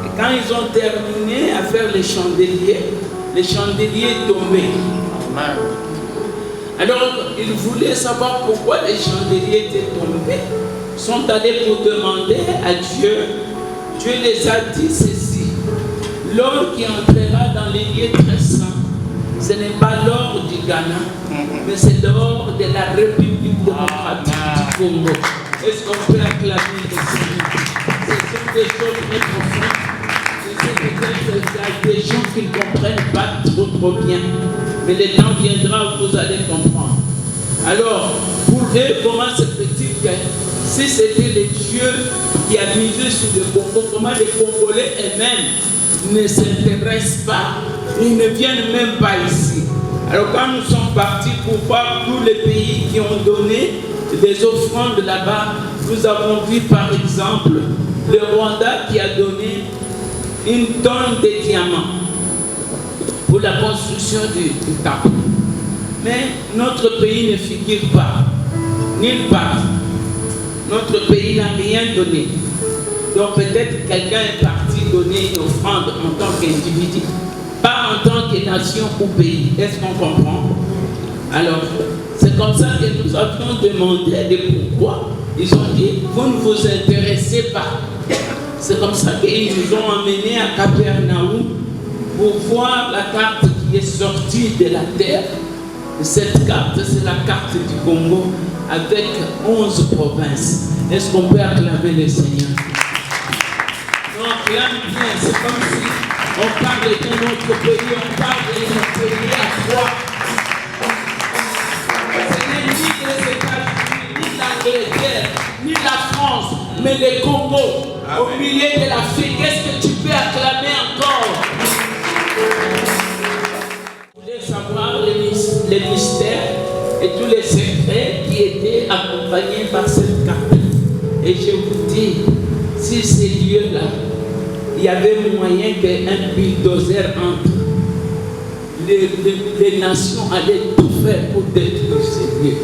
Et quand ils ont terminé à faire les chandeliers tombaient. Amen. Alors, ils voulaient savoir pourquoi les chandeliers étaient tombés. Ils sont allés pour demander à Dieu. Dieu les a dit ceci: l'or qui entrera dans les lieux très saints, ce n'est pas l'or du Ghana, mais c'est dehors de la République démocratique du Congo. Est-ce qu'on peut acclamer le Seigneur? Ce sont des choses très profondes. Il y a des gens qui ne comprennent pas trop bien. Mais le temps viendra où vous allez comprendre. Alors, pour eux, comment se fait-il que si c'était les dieux qui a misé sur le Congo, comment les Congolais eux-mêmes ne s'intéressent pas, ils ne viennent même pas ici. Alors quand nous sommes partis pour voir tous les pays qui ont donné des offrandes là-bas, nous avons vu par exemple le Rwanda qui a donné 1 tonne de diamants pour la construction du temple. Mais notre pays ne figure pas, nulle part. Notre pays n'a rien donné. Donc peut-être quelqu'un est parti donner une offrande en tant qu'individu, pas en tant que nation ou pays. Est-ce qu'on comprend? Alors, c'est comme ça que nous avions demandé de pourquoi. Ils ont dit, vous ne vous intéressez pas. C'est comme ça qu'ils nous ont emmenés à Capernaum pour voir la carte qui est sortie de la terre. Et cette carte, c'est la carte du Congo avec 11 provinces. Est-ce qu'on peut acclamer le Seigneur? On acclame bien, c'est comme si on parle de notre pays, on parle de notre pays à trois. Ce n'est ni les États-Unis, ni l'Angleterre, ni la France, mais le Congo, au milieu de l'Afrique. Est-ce que tu peux acclamer encore? Vous voulez savoir les mystères et tous les secrets qui étaient accompagnés par cette carte. Et je vous dis, si ces lieux-là, il y avait moyen qu'un bulldozer entre, les nations allaient tout faire pour détruire ces lieux.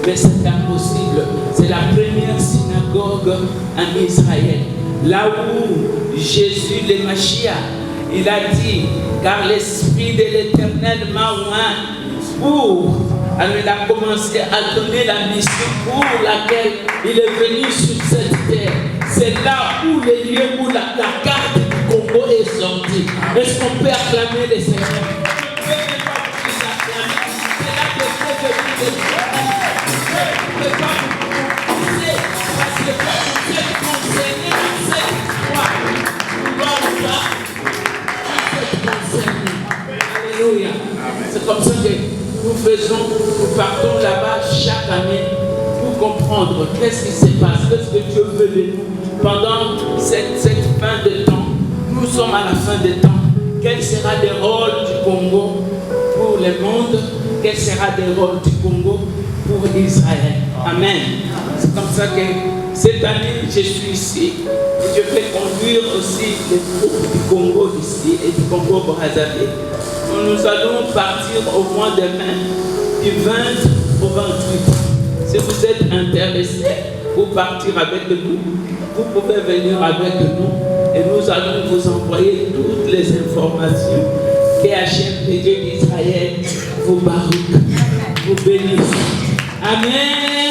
Mais c'est impossible. C'est la première synagogue en Israël. Là où Jésus, le Mashiach, il a dit, car l'Esprit de l'Éternel m'a oint alors il a commencé à donner la mission pour laquelle il est venu sur cette terre. C'est là où les lieux où la carte du Congo est sortie. Est-ce qu'on peut acclamer les Seigneurs? Je ne peux pas vous acclamer. C'est là que Dieu veut dire. Je ne peux pas vous pousser parce que vous êtes concernés dans cette histoire. Vouloir ou pas, vous êtes concernés. Alléluia. C'est comme ça que nous partons là-bas chaque année pour comprendre qu'est-ce qui se passe, qu'est-ce que Dieu veut de nous pendant cette fin de temps. Nous sommes à la fin des temps. Quel sera le rôle du Congo pour le monde? Quel sera le rôle du Congo pour Israël? Amen. C'est comme ça que cette année, je suis ici et je vais conduire aussi les troupes du Congo ici et du Congo-Brazzaville. Nous allons partir au mois de mai, du 20 au 28. Si vous êtes intéressés pour partir avec nous, vous pouvez venir avec nous et nous allons vous envoyer toutes les informations. Que Hachem, le Dieu d'Israël, vous barouque, vous bénisse. Amen.